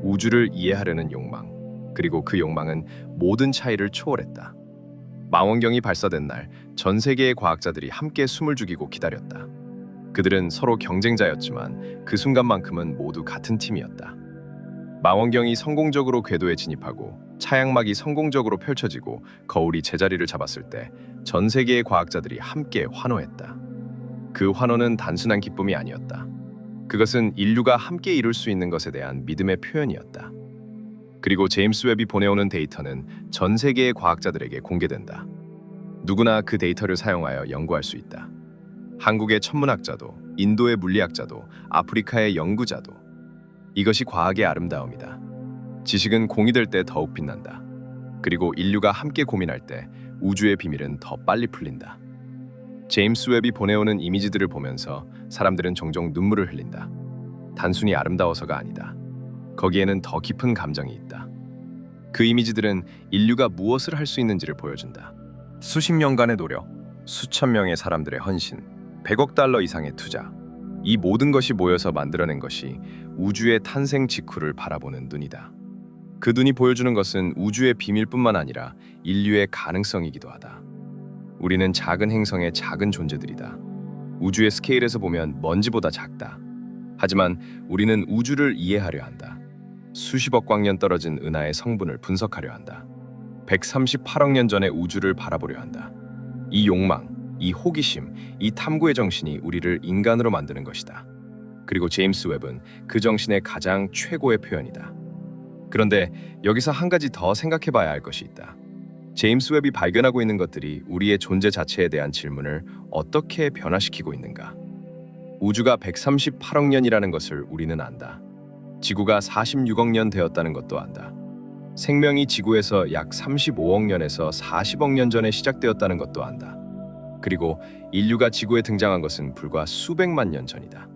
우주를 이해하려는 욕망, 그리고 그 욕망은 모든 차이를 초월했다. 망원경이 발사된 날, 전 세계의 과학자들이 함께 숨을 죽이고 기다렸다. 그들은 서로 경쟁자였지만 그 순간만큼은 모두 같은 팀이었다. 망원경이 성공적으로 궤도에 진입하고 차양막이 성공적으로 펼쳐지고 거울이 제자리를 잡았을 때 전 세계의 과학자들이 함께 환호했다. 그 환호는 단순한 기쁨이 아니었다. 그것은 인류가 함께 이룰 수 있는 것에 대한 믿음의 표현이었다. 그리고 제임스 웹이 보내오는 데이터는 전 세계의 과학자들에게 공개된다. 누구나 그 데이터를 사용하여 연구할 수 있다. 한국의 천문학자도, 인도의 물리학자도, 아프리카의 연구자도. 이것이 과학의 아름다움이다. 지식은 공유될 때 더욱 빛난다. 그리고 인류가 함께 고민할 때 우주의 비밀은 더 빨리 풀린다. 제임스 웹이 보내오는 이미지들을 보면서 사람들은 종종 눈물을 흘린다. 단순히 아름다워서가 아니다. 거기에는 더 깊은 감정이 있다. 그 이미지들은 인류가 무엇을 할 수 있는지를 보여준다. 수십 년간의 노력, 수천 명의 사람들의 헌신, 100억 달러 이상의 투자. 이 모든 것이 모여서 만들어낸 것이 우주의 탄생 직후를 바라보는 눈이다. 그 눈이 보여주는 것은 우주의 비밀뿐만 아니라 인류의 가능성이기도 하다. 우리는 작은 행성의 작은 존재들이다. 우주의 스케일에서 보면 먼지보다 작다. 하지만 우리는 우주를 이해하려 한다. 수십억 광년 떨어진 은하의 성분을 분석하려 한다. 138억 년 전의 우주를 바라보려 한다. 이 욕망, 이 호기심, 이 탐구의 정신이 우리를 인간으로 만드는 것이다. 그리고 제임스 웹은 그 정신의 가장 최고의 표현이다. 그런데 여기서 한 가지 더 생각해봐야 할 것이 있다. 제임스 웹이 발견하고 있는 것들이 우리의 존재 자체에 대한 질문을 어떻게 변화시키고 있는가? 우주가 138억 년이라는 것을 우리는 안다. 지구가 46억 년 되었다는 것도 안다. 생명이 지구에서 약 35억 년에서 40억 년 전에 시작되었다는 것도 안다. 그리고 인류가 지구에 등장한 것은 불과 수백만 년 전이다.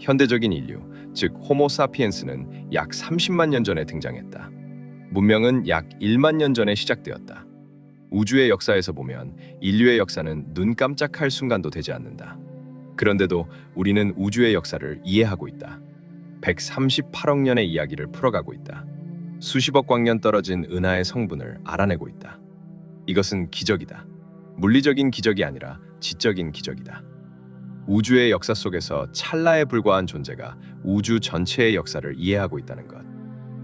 현대적인 인류, 즉 호모 사피엔스는 약 30만 년 전에 등장했다. 문명은 약 1만 년 전에 시작되었다. 우주의 역사에서 보면 인류의 역사는 눈 깜짝할 순간도 되지 않는다. 그런데도 우리는 우주의 역사를 이해하고 있다. 138억 년의 이야기를 풀어가고 있다. 수십억 광년 떨어진 은하의 성분을 알아내고 있다. 이것은 기적이다. 물리적인 기적이 아니라 지적인 기적이다. 우주의 역사 속에서 찰나에 불과한 존재가 우주 전체의 역사를 이해하고 있다는 것.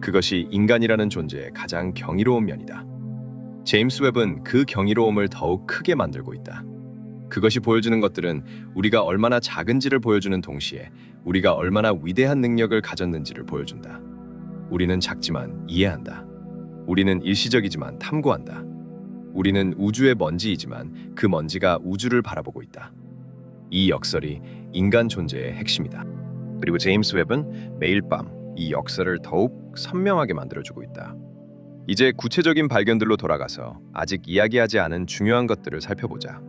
그것이 인간이라는 존재의 가장 경이로운 면이다. 제임스 웹은 그 경이로움을 더욱 크게 만들고 있다. 그것이 보여주는 것들은 우리가 얼마나 작은지를 보여주는 동시에 우리가 얼마나 위대한 능력을 가졌는지를 보여준다. 우리는 작지만 이해한다. 우리는 일시적이지만 탐구한다. 우리는 우주의 먼지이지만 그 먼지가 우주를 바라보고 있다. 이 역설이 인간 존재의 핵심이다. 그리고 제임스 웹은 매일 밤 이 역설을 더욱 선명하게 만들어주고 있다. 이제 구체적인 발견들로 돌아가서 아직 이야기하지 않은 중요한 것들을 살펴보자.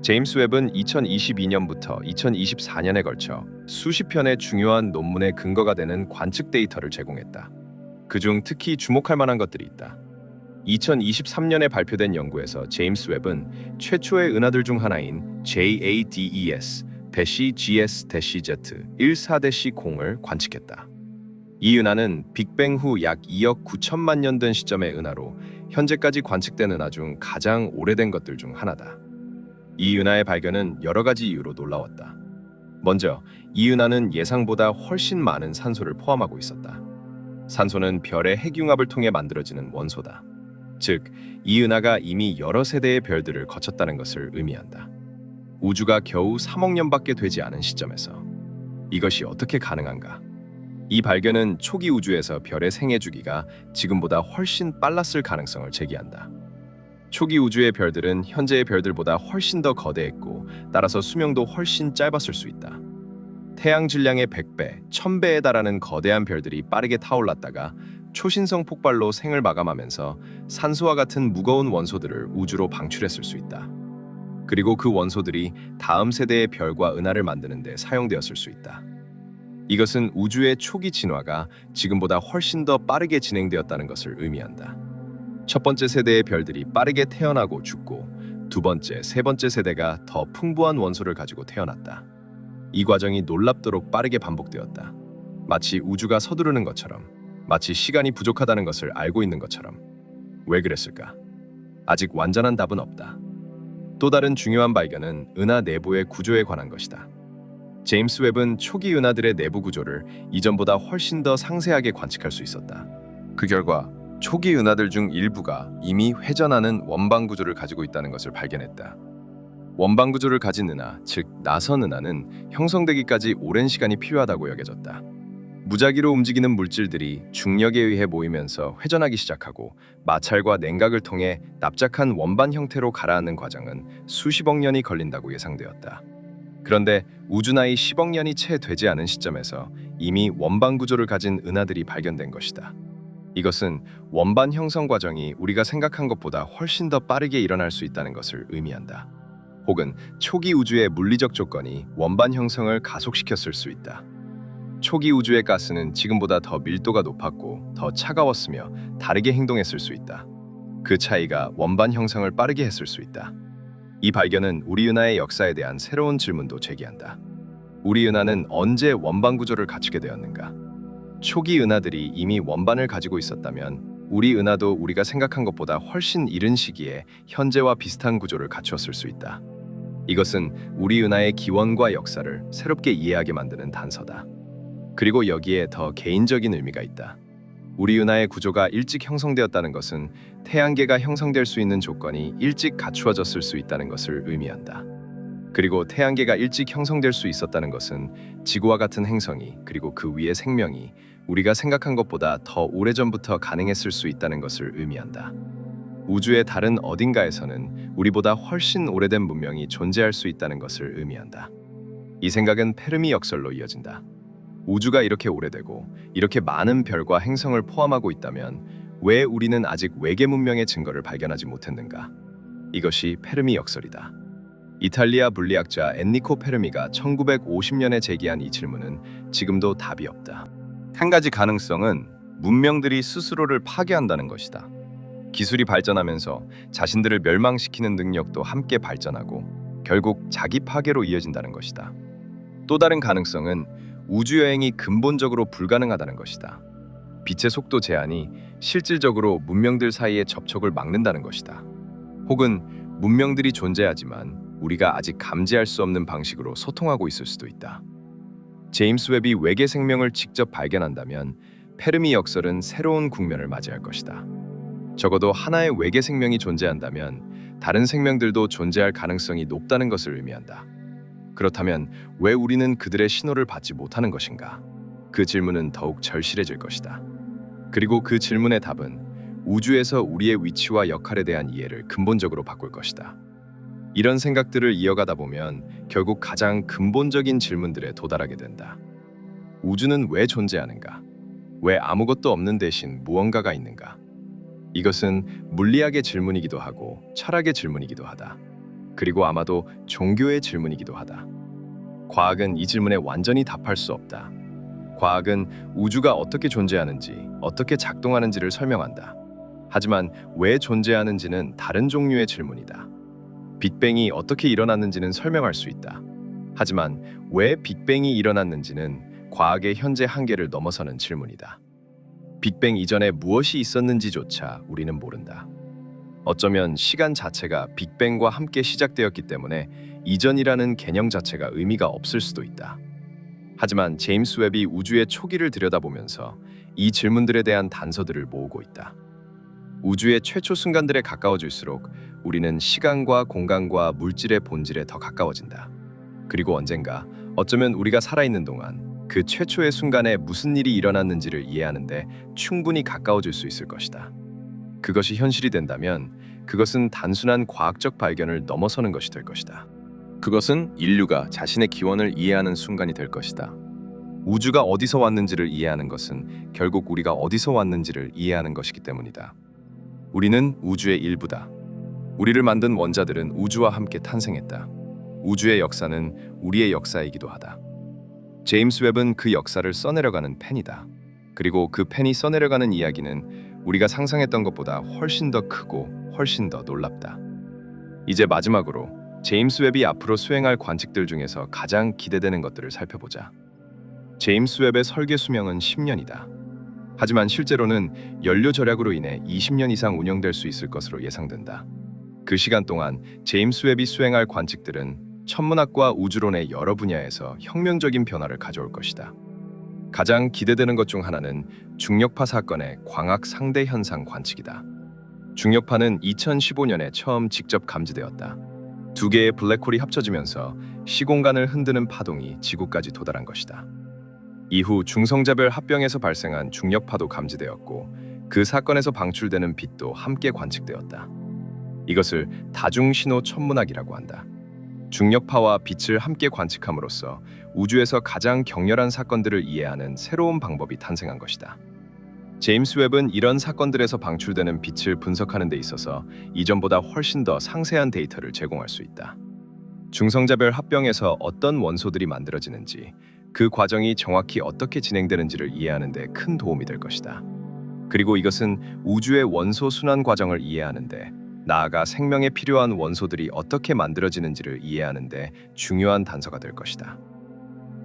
제임스 웹은 2022년부터 2024년에 걸쳐 수십 편의 중요한 논문의 근거가 되는 관측 데이터를 제공했다. 그중 특히 주목할 만한 것들이 있다. 2023년에 발표된 연구에서 제임스 웹은 최초의 은하들 중 하나인 JADES-GS-Z14-0을 관측했다. 이 은하는 빅뱅 후 약 2억 9천만 년 된 시점의 은하로 현재까지 관측된 은하 중 가장 오래된 것들 중 하나다. 이 은하의 발견은 여러 가지 이유로 놀라웠다. 먼저 이 은하는 예상보다 훨씬 많은 산소를 포함하고 있었다. 산소는 별의 핵융합을 통해 만들어지는 원소다. 즉, 이 은하가 이미 여러 세대의 별들을 거쳤다는 것을 의미한다. 우주가 겨우 3억 년밖에 되지 않은 시점에서 이것이 어떻게 가능한가? 이 발견은 초기 우주에서 별의 생애 주기가 지금보다 훨씬 빨랐을 가능성을 제기한다. 초기 우주의 별들은 현재의 별들보다 훨씬 더 거대했고 따라서 수명도 훨씬 짧았을 수 있다. 태양 질량의 100배, 1000배에 달하는 거대한 별들이 빠르게 타올랐다가 초신성 폭발로 생을 마감하면서 산소와 같은 무거운 원소들을 우주로 방출했을 수 있다. 그리고 그 원소들이 다음 세대의 별과 은하를 만드는 데 사용되었을 수 있다. 이것은 우주의 초기 진화가 지금보다 훨씬 더 빠르게 진행되었다는 것을 의미한다. 첫 번째 세대의 별들이 빠르게 태어나고 죽고 두 번째, 세 번째 세대가 더 풍부한 원소를 가지고 태어났다. 이 과정이 놀랍도록 빠르게 반복되었다. 마치 우주가 서두르는 것처럼, 마치 시간이 부족하다는 것을 알고 있는 것처럼. 왜 그랬을까? 아직 완전한 답은 없다. 또 다른 중요한 발견은 은하 내부의 구조에 관한 것이다. 제임스 웹은 초기 은하들의 내부 구조를 이전보다 훨씬 더 상세하게 관측할 수 있었다. 그 결과 초기 은하들 중 일부가 이미 회전하는 원반 구조를 가지고 있다는 것을 발견했다. 원반 구조를 가진 은하, 즉 나선 은하는 형성되기까지 오랜 시간이 필요하다고 여겨졌다. 무작위로 움직이는 물질들이 중력에 의해 모이면서 회전하기 시작하고 마찰과 냉각을 통해 납작한 원반 형태로 가라앉는 과정은 수십억 년이 걸린다고 예상되었다. 그런데 우주 나이 10억 년이 채 되지 않은 시점에서 이미 원반 구조를 가진 은하들이 발견된 것이다. 이것은 원반 형성 과정이 우리가 생각한 것보다 훨씬 더 빠르게 일어날 수 있다는 것을 의미한다. 혹은 초기 우주의 물리적 조건이 원반 형성을 가속시켰을 수 있다. 초기 우주의 가스는 지금보다 더 밀도가 높았고 더 차가웠으며 다르게 행동했을 수 있다. 그 차이가 원반 형성을 빠르게 했을 수 있다. 이 발견은 우리 은하의 역사에 대한 새로운 질문도 제기한다. 우리 은하는 언제 원반 구조를 갖추게 되었는가? 초기 은하들이 이미 원반을 가지고 있었다면 우리 은하도 우리가 생각한 것보다 훨씬 이른 시기에 현재와 비슷한 구조를 갖추었을 수 있다. 이것은 우리 은하의 기원과 역사를 새롭게 이해하게 만드는 단서다. 그리고 여기에 더 개인적인 의미가 있다. 우리 은하의 구조가 일찍 형성되었다는 것은 태양계가 형성될 수 있는 조건이 일찍 갖추어졌을 수 있다는 것을 의미한다. 그리고 태양계가 일찍 형성될 수 있었다는 것은 지구와 같은 행성이 그리고 그 위의 생명이 우리가 생각한 것보다 더 오래전부터 가능했을 수 있다는 것을 의미한다. 우주의 다른 어딘가에서는 우리보다 훨씬 오래된 문명이 존재할 수 있다는 것을 의미한다. 이 생각은 페르미 역설로 이어진다. 우주가 이렇게 오래되고 이렇게 많은 별과 행성을 포함하고 있다면 왜 우리는 아직 외계 문명의 증거를 발견하지 못했는가? 이것이 페르미 역설이다. 이탈리아 물리학자 엔리코 페르미가 1950년에 제기한 이 질문은 지금도 답이 없다. 한 가지 가능성은 문명들이 스스로를 파괴한다는 것이다. 기술이 발전하면서 자신들을 멸망시키는 능력도 함께 발전하고 결국 자기 파괴로 이어진다는 것이다. 또 다른 가능성은 우주 여행이 근본적으로 불가능하다는 것이다. 빛의 속도 제한이 실질적으로 문명들 사이의 접촉을 막는다는 것이다. 혹은 문명들이 존재하지만 우리가 아직 감지할 수 없는 방식으로 소통하고 있을 수도 있다. 제임스 웹이 외계 생명을 직접 발견한다면 페르미 역설은 새로운 국면을 맞이할 것이다. 적어도 하나의 외계 생명이 존재한다면 다른 생명들도 존재할 가능성이 높다는 것을 의미한다. 그렇다면 왜 우리는 그들의 신호를 받지 못하는 것인가? 그 질문은 더욱 절실해질 것이다. 그리고 그 질문의 답은 우주에서 우리의 위치와 역할에 대한 이해를 근본적으로 바꿀 것이다. 이런 생각들을 이어가다 보면 결국 가장 근본적인 질문들에 도달하게 된다. 우주는 왜 존재하는가? 왜 아무것도 없는 대신 무언가가 있는가? 이것은 물리학의 질문이기도 하고 철학의 질문이기도 하다. 그리고 아마도 종교의 질문이기도 하다. 과학은 이 질문에 완전히 답할 수 없다. 과학은 우주가 어떻게 존재하는지, 어떻게 작동하는지를 설명한다. 하지만 왜 존재하는지는 다른 종류의 질문이다. 빅뱅이 어떻게 일어났는지는 설명할 수 있다. 하지만 왜 빅뱅이 일어났는지는 과학의 현재 한계를 넘어서는 질문이다. 빅뱅 이전에 무엇이 있었는지조차 우리는 모른다. 어쩌면 시간 자체가 빅뱅과 함께 시작되었기 때문에 이전이라는 개념 자체가 의미가 없을 수도 있다. 하지만 제임스 웹이 우주의 초기를 들여다보면서 이 질문들에 대한 단서들을 모으고 있다. 우주의 최초 순간들에 가까워질수록 우리는 시간과 공간과 물질의 본질에 더 가까워진다. 그리고 언젠가 어쩌면 우리가 살아있는 동안 그 최초의 순간에 무슨 일이 일어났는지를 이해하는데 충분히 가까워질 수 있을 것이다. 그것이 현실이 된다면 그것은 단순한 과학적 발견을 넘어서는 것이 될 것이다. 그것은 인류가 자신의 기원을 이해하는 순간이 될 것이다. 우주가 어디서 왔는지를 이해하는 것은 결국 우리가 어디서 왔는지를 이해하는 것이기 때문이다. 우리는 우주의 일부다. 우리를 만든 원자들은 우주와 함께 탄생했다. 우주의 역사는 우리의 역사이기도 하다. 제임스 웹은 그 역사를 써내려가는 펜이다. 그리고 그 펜이 써내려가는 이야기는 우리가 상상했던 것보다 훨씬 더 크고 훨씬 더 놀랍다. 이제 마지막으로 제임스 웹이 앞으로 수행할 관측들 중에서 가장 기대되는 것들을 살펴보자. 제임스 웹의 설계 수명은 10년이다. 하지만 실제로는 연료 절약으로 인해 20년 이상 운영될 수 있을 것으로 예상된다. 그 시간 동안 제임스 웹이 수행할 관측들은 천문학과 우주론의 여러 분야에서 혁명적인 변화를 가져올 것이다. 가장 기대되는 것 중 하나는 중력파 사건의 광학 상대 현상 관측이다. 중력파는 2015년에 처음 직접 감지되었다. 두 개의 블랙홀이 합쳐지면서 시공간을 흔드는 파동이 지구까지 도달한 것이다. 이후 중성자별 합병에서 발생한 중력파도 감지되었고 그 사건에서 방출되는 빛도 함께 관측되었다. 이것을 다중신호 천문학이라고 한다. 중력파와 빛을 함께 관측함으로써 우주에서 가장 격렬한 사건들을 이해하는 새로운 방법이 탄생한 것이다. 제임스 웹은 이런 사건들에서 방출되는 빛을 분석하는 데 있어서 이전보다 훨씬 더 상세한 데이터를 제공할 수 있다. 중성자별 합병에서 어떤 원소들이 만들어지는지, 그 과정이 정확히 어떻게 진행되는지를 이해하는 데 큰 도움이 될 것이다. 그리고 이것은 우주의 원소 순환 과정을 이해하는 데, 나아가 생명에 필요한 원소들이 어떻게 만들어지는지를 이해하는 데 중요한 단서가 될 것이다.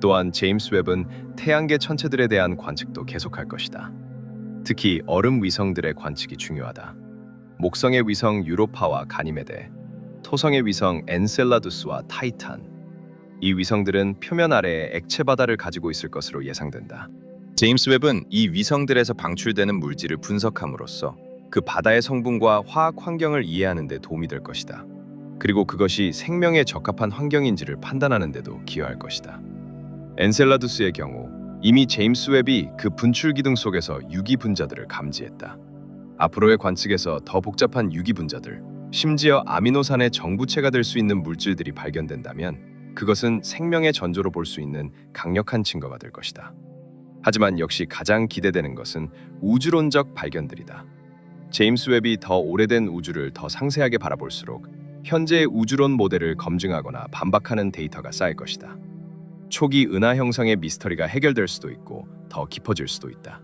또한 제임스 웹은 태양계 천체들에 대한 관측도 계속할 것이다. 특히 얼음 위성들의 관측이 중요하다. 목성의 위성 유로파와 가니메데, 토성의 위성 엔셀라두스와 타이탄. 이 위성들은 표면 아래에 액체 바다를 가지고 있을 것으로 예상된다. 제임스 웹은 이 위성들에서 방출되는 물질을 분석함으로써 그 바다의 성분과 화학 환경을 이해하는 데 도움이 될 것이다. 그리고 그것이 생명에 적합한 환경인지를 판단하는 데도 기여할 것이다. 엔셀라두스의 경우 이미 제임스 웹이 그 분출 기둥 속에서 유기 분자들을 감지했다. 앞으로의 관측에서 더 복잡한 유기 분자들, 심지어 아미노산의 정부체가 될 수 있는 물질들이 발견된다면 그것은 생명의 전조로 볼 수 있는 강력한 증거가 될 것이다. 하지만 역시 가장 기대되는 것은 우주론적 발견들이다. 제임스 웹이 더 오래된 우주를 더 상세하게 바라볼수록 현재의 우주론 모델을 검증하거나 반박하는 데이터가 쌓일 것이다. 초기 은하 형성의 미스터리가 해결될 수도 있고 더 깊어질 수도 있다.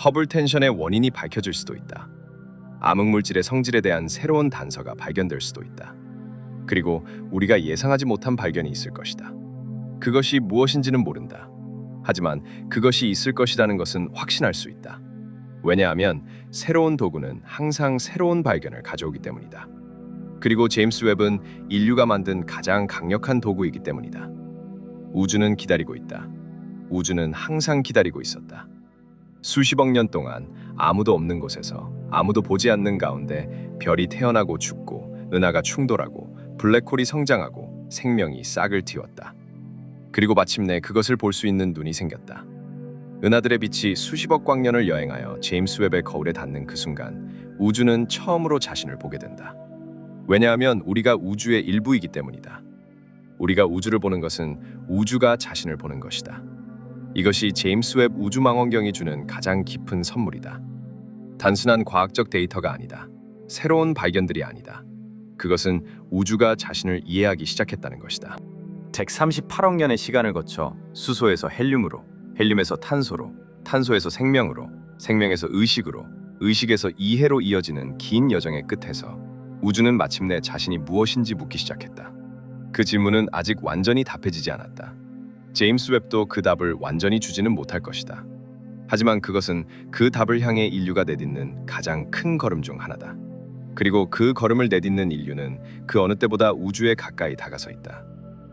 허블 텐션의 원인이 밝혀질 수도 있다. 암흑물질의 성질에 대한 새로운 단서가 발견될 수도 있다. 그리고 우리가 예상하지 못한 발견이 있을 것이다. 그것이 무엇인지는 모른다. 하지만 그것이 있을 것이라는 것은 확신할 수 있다. 왜냐하면 새로운 도구는 항상 새로운 발견을 가져오기 때문이다. 그리고 제임스 웹은 인류가 만든 가장 강력한 도구이기 때문이다. 우주는 기다리고 있다. 우주는 항상 기다리고 있었다. 수십억 년 동안 아무도 없는 곳에서 아무도 보지 않는 가운데 별이 태어나고 죽고 은하가 충돌하고 블랙홀이 성장하고 생명이 싹을 틔웠다. 그리고 마침내 그것을 볼 수 있는 눈이 생겼다. 은하들의 빛이 수십억 광년을 여행하여 제임스 웹의 거울에 닿는 그 순간 우주는 처음으로 자신을 보게 된다. 왜냐하면 우리가 우주의 일부이기 때문이다. 우리가 우주를 보는 것은 우주가 자신을 보는 것이다. 이것이 제임스 웹 우주망원경이 주는 가장 깊은 선물이다. 단순한 과학적 데이터가 아니다. 새로운 발견들이 아니다. 그것은 우주가 자신을 이해하기 시작했다는 것이다. 138억 년의 시간을 거쳐 수소에서 헬륨으로, 헬륨에서 탄소로, 탄소에서 생명으로, 생명에서 의식으로, 의식에서 이해로 이어지는 긴 여정의 끝에서 우주는 마침내 자신이 무엇인지 묻기 시작했다. 그 질문은 아직 완전히 답해지지 않았다. 제임스 웹도 그 답을 완전히 주지는 못할 것이다. 하지만 그것은 그 답을 향해 인류가 내딛는 가장 큰 걸음 중 하나다. 그리고 그 걸음을 내딛는 인류는 그 어느 때보다 우주에 가까이 다가서 있다.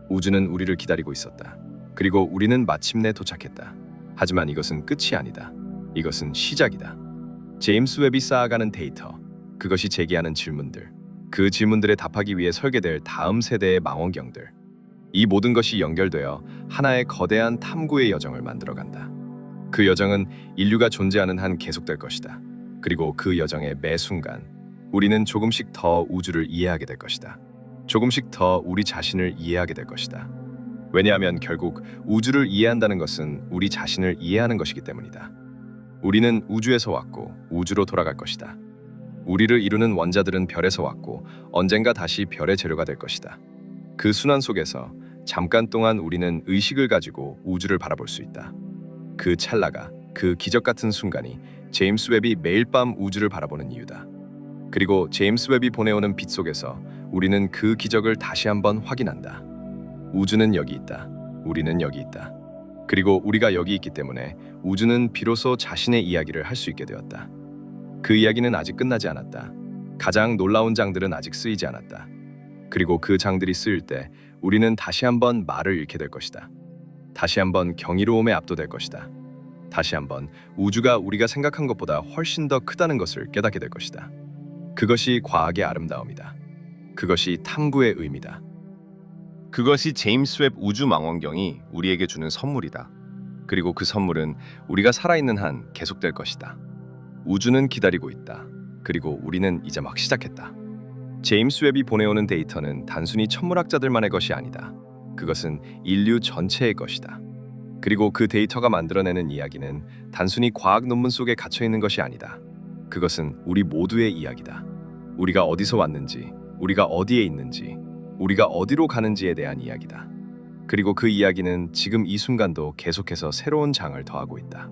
우주는 우리를 기다리고 있었다. 그리고 우리는 마침내 도착했다. 하지만 이것은 끝이 아니다. 이것은 시작이다. 제임스 웹이 쌓아가는 데이터, 그것이 제기하는 질문들, 그 질문들에 답하기 위해 설계될 다음 세대의 망원경들, 이 모든 것이 연결되어 하나의 거대한 탐구의 여정을 만들어간다. 그 여정은 인류가 존재하는 한 계속될 것이다. 그리고 그 여정의 매 순간 우리는 조금씩 더 우주를 이해하게 될 것이다. 조금씩 더 우리 자신을 이해하게 될 것이다. 왜냐하면 결국 우주를 이해한다는 것은 우리 자신을 이해하는 것이기 때문이다. 우리는 우주에서 왔고 우주로 돌아갈 것이다. 우리를 이루는 원자들은 별에서 왔고 언젠가 다시 별의 재료가 될 것이다. 그 순환 속에서 잠깐 동안 우리는 의식을 가지고 우주를 바라볼 수 있다. 그 찰나가, 그 기적 같은 순간이 제임스 웹이 매일 밤 우주를 바라보는 이유다. 그리고 제임스 웹이 보내오는 빛 속에서 우리는 그 기적을 다시 한번 확인한다. 우주는 여기 있다. 우리는 여기 있다. 그리고 우리가 여기 있기 때문에 우주는 비로소 자신의 이야기를 할 수 있게 되었다. 그 이야기는 아직 끝나지 않았다. 가장 놀라운 장들은 아직 쓰이지 않았다. 그리고 그 장들이 쓰일 때 우리는 다시 한번 말을 잃게 될 것이다. 다시 한번 경이로움에 압도될 것이다. 다시 한번 우주가 우리가 생각한 것보다 훨씬 더 크다는 것을 깨닫게 될 것이다. 그것이 과학의 아름다움이다. 그것이 탐구의 의미다. 그것이 제임스 웹 우주망원경이 우리에게 주는 선물이다. 그리고 그 선물은 우리가 살아있는 한 계속될 것이다. 우주는 기다리고 있다. 그리고 우리는 이제 막 시작했다. 제임스 웹이 보내오는 데이터는 단순히 천문학자들만의 것이 아니다. 그것은 인류 전체의 것이다. 그리고 그 데이터가 만들어내는 이야기는 단순히 과학 논문 속에 갇혀있는 것이 아니다. 그것은 우리 모두의 이야기다. 우리가 어디서 왔는지, 우리가 어디에 있는지, 우리가 어디로 가는지에 대한 이야기다. 그리고 그 이야기는 지금 이 순간도 계속해서 새로운 장을 더하고 있다.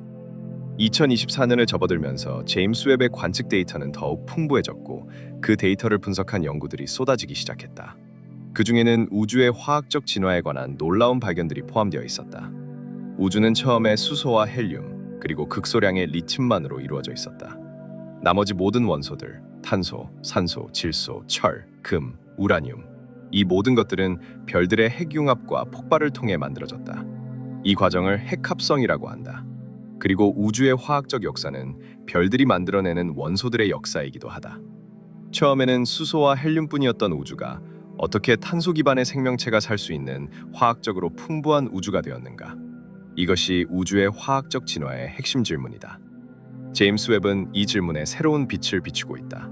2024년을 접어들면서 제임스 웹의 관측 데이터는 더욱 풍부해졌고 그 데이터를 분석한 연구들이 쏟아지기 시작했다. 그 중에는 우주의 화학적 진화에 관한 놀라운 발견들이 포함되어 있었다. 우주는 처음에 수소와 헬륨, 그리고 극소량의 리튬만으로 이루어져 있었다. 나머지 모든 원소들, 탄소, 산소, 질소, 철, 금, 우라늄, 이 모든 것들은 별들의 핵융합과 폭발을 통해 만들어졌다. 이 과정을 핵합성이라고 한다. 그리고 우주의 화학적 역사는 별들이 만들어내는 원소들의 역사이기도 하다. 처음에는 수소와 헬륨뿐이었던 우주가 어떻게 탄소 기반의 생명체가 살 수 있는 화학적으로 풍부한 우주가 되었는가? 이것이 우주의 화학적 진화의 핵심 질문이다. 제임스 웹은 이 질문에 새로운 빛을 비추고 있다.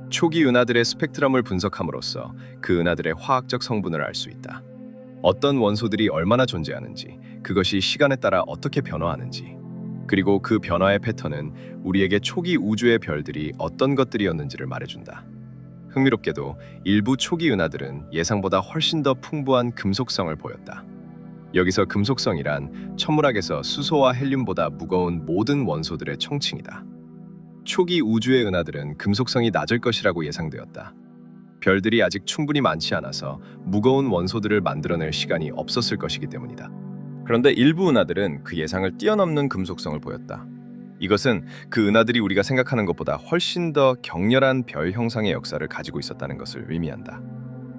초기 은하들의 스펙트럼을 분석함으로써 그 은하들의 화학적 성분을 알 수 있다. 어떤 원소들이 얼마나 존재하는지, 그것이 시간에 따라 어떻게 변화하는지, 그리고 그 변화의 패턴은 우리에게 초기 우주의 별들이 어떤 것들이었는지를 말해준다. 흥미롭게도 일부 초기 은하들은 예상보다 훨씬 더 풍부한 금속성을 보였다. 여기서 금속성이란 천문학에서 수소와 헬륨보다 무거운 모든 원소들의 총칭이다. 초기 우주의 은하들은 금속성이 낮을 것이라고 예상되었다. 별들이 아직 충분히 많지 않아서 무거운 원소들을 만들어낼 시간이 없었을 것이기 때문이다. 그런데 일부 은하들은 그 예상을 뛰어넘는 금속성을 보였다. 이것은 그 은하들이 우리가 생각하는 것보다 훨씬 더 격렬한 별 형상의 역사를 가지고 있었다는 것을 의미한다.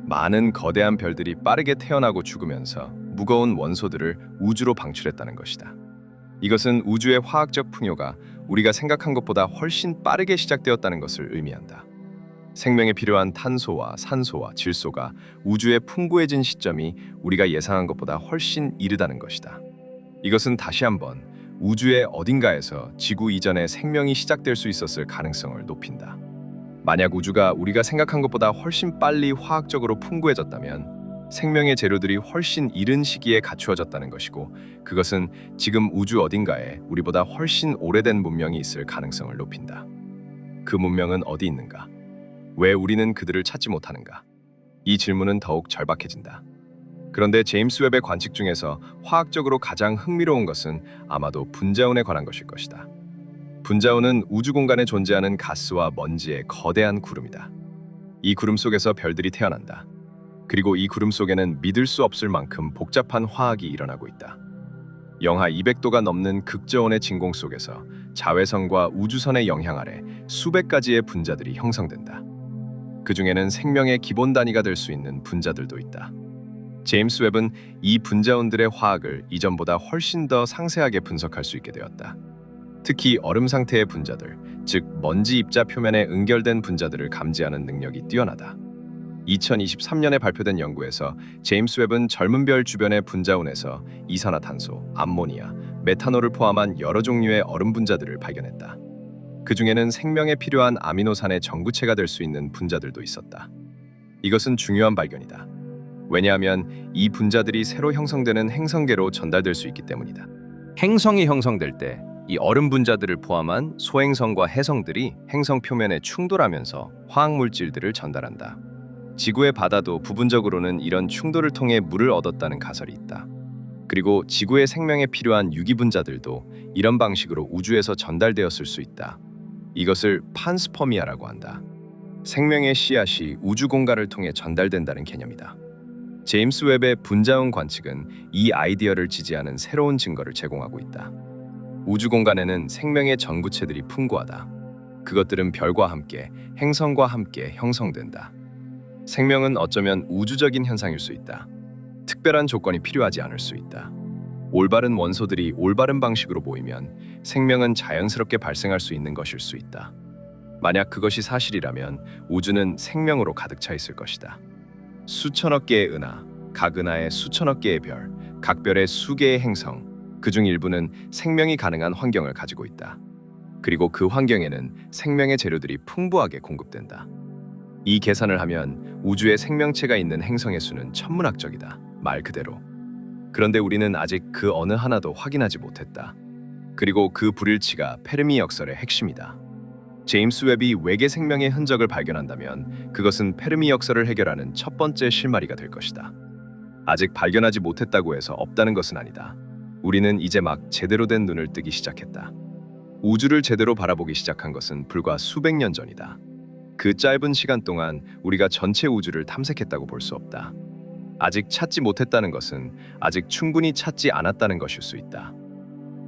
많은 거대한 별들이 빠르게 태어나고 죽으면서 무거운 원소들을 우주로 방출했다는 것이다. 이것은 우주의 화학적 풍요가 우리가 생각한 것보다 훨씬 빠르게 시작되었다는 것을 의미한다. 생명에 필요한 탄소와 산소와 질소가 우주에 풍부해진 시점이 우리가 예상한 것보다 훨씬 이르다는 것이다. 이것은 다시 한번 우주의 어딘가에서 지구 이전에 생명이 시작될 수 있었을 가능성을 높인다. 만약 우주가 우리가 생각한 것보다 훨씬 빨리 화학적으로 풍부해졌다면 생명의 재료들이 훨씬 이른 시기에 갖추어졌다는 것이고, 그것은 지금 우주 어딘가에 우리보다 훨씬 오래된 문명이 있을 가능성을 높인다. 그 문명은 어디 있는가? 왜 우리는 그들을 찾지 못하는가? 이 질문은 더욱 절박해진다. 그런데 제임스 웹의 관측 중에서 화학적으로 가장 흥미로운 것은 아마도 분자운에 관한 것일 것이다. 분자운은 우주 공간에 존재하는 가스와 먼지의 거대한 구름이다. 이 구름 속에서 별들이 태어난다. 그리고 이 구름 속에는 믿을 수 없을 만큼 복잡한 화학이 일어나고 있다. 영하 200도가 넘는 극저온의 진공 속에서 자외선과 우주선의 영향 아래 수백 가지의 분자들이 형성된다. 그 중에는 생명의 기본 단위가 될 수 있는 분자들도 있다. 제임스 웹은 이 분자운들의 화학을 이전보다 훨씬 더 상세하게 분석할 수 있게 되었다. 특히 얼음 상태의 분자들, 즉 먼지 입자 표면에 응결된 분자들을 감지하는 능력이 뛰어나다. 2023년에 발표된 연구에서 제임스 웹은 젊은 별 주변의 분자운에서 이산화탄소, 암모니아, 메탄올을 포함한 여러 종류의 얼음 분자들을 발견했다. 그 중에는 생명에 필요한 아미노산의 전구체가 될 수 있는 분자들도 있었다. 이것은 중요한 발견이다. 왜냐하면 이 분자들이 새로 형성되는 행성계로 전달될 수 있기 때문이다. 행성이 형성될 때 이 얼음 분자들을 포함한 소행성과 해성들이 행성 표면에 충돌하면서 화학물질들을 전달한다. 지구의 바다도 부분적으로는 이런 충돌을 통해 물을 얻었다는 가설이 있다. 그리고 지구의 생명에 필요한 유기 분자들도 이런 방식으로 우주에서 전달되었을 수 있다. 이것을 판스퍼미아라고 한다. 생명의 씨앗이 우주 공간을 통해 전달된다는 개념이다. 제임스 웹의 분자운 관측은 이 아이디어를 지지하는 새로운 증거를 제공하고 있다. 우주 공간에는 생명의 전구체들이 풍부하다. 그것들은 별과 함께, 행성과 함께 형성된다. 생명은 어쩌면 우주적인 현상일 수 있다. 특별한 조건이 필요하지 않을 수 있다. 올바른 원소들이 올바른 방식으로 모이면 생명은 자연스럽게 발생할 수 있는 것일 수 있다. 만약 그것이 사실이라면 우주는 생명으로 가득 차 있을 것이다. 수천억 개의 은하, 각 은하에 수천억 개의 별, 각 별에 수개의 행성, 그중 일부는 생명이 가능한 환경을 가지고 있다. 그리고 그 환경에는 생명의 재료들이 풍부하게 공급된다. 이 계산을 하면 우주에 생명체가 있는 행성의 수는 천문학적이다. 말 그대로. 그런데 우리는 아직 그 어느 하나도 확인하지 못했다. 그리고 그 불일치가 페르미 역설의 핵심이다. 제임스 웹이 외계 생명의 흔적을 발견한다면 그것은 페르미 역설을 해결하는 첫 번째 실마리가 될 것이다. 아직 발견하지 못했다고 해서 없다는 것은 아니다. 우리는 이제 막 제대로 된 눈을 뜨기 시작했다. 우주를 제대로 바라보기 시작한 것은 불과 수백 년 전이다. 그 짧은 시간 동안 우리가 전체 우주를 탐색했다고 볼 수 없다. 아직 찾지 못했다는 것은 아직 충분히 찾지 않았다는 것일 수 있다.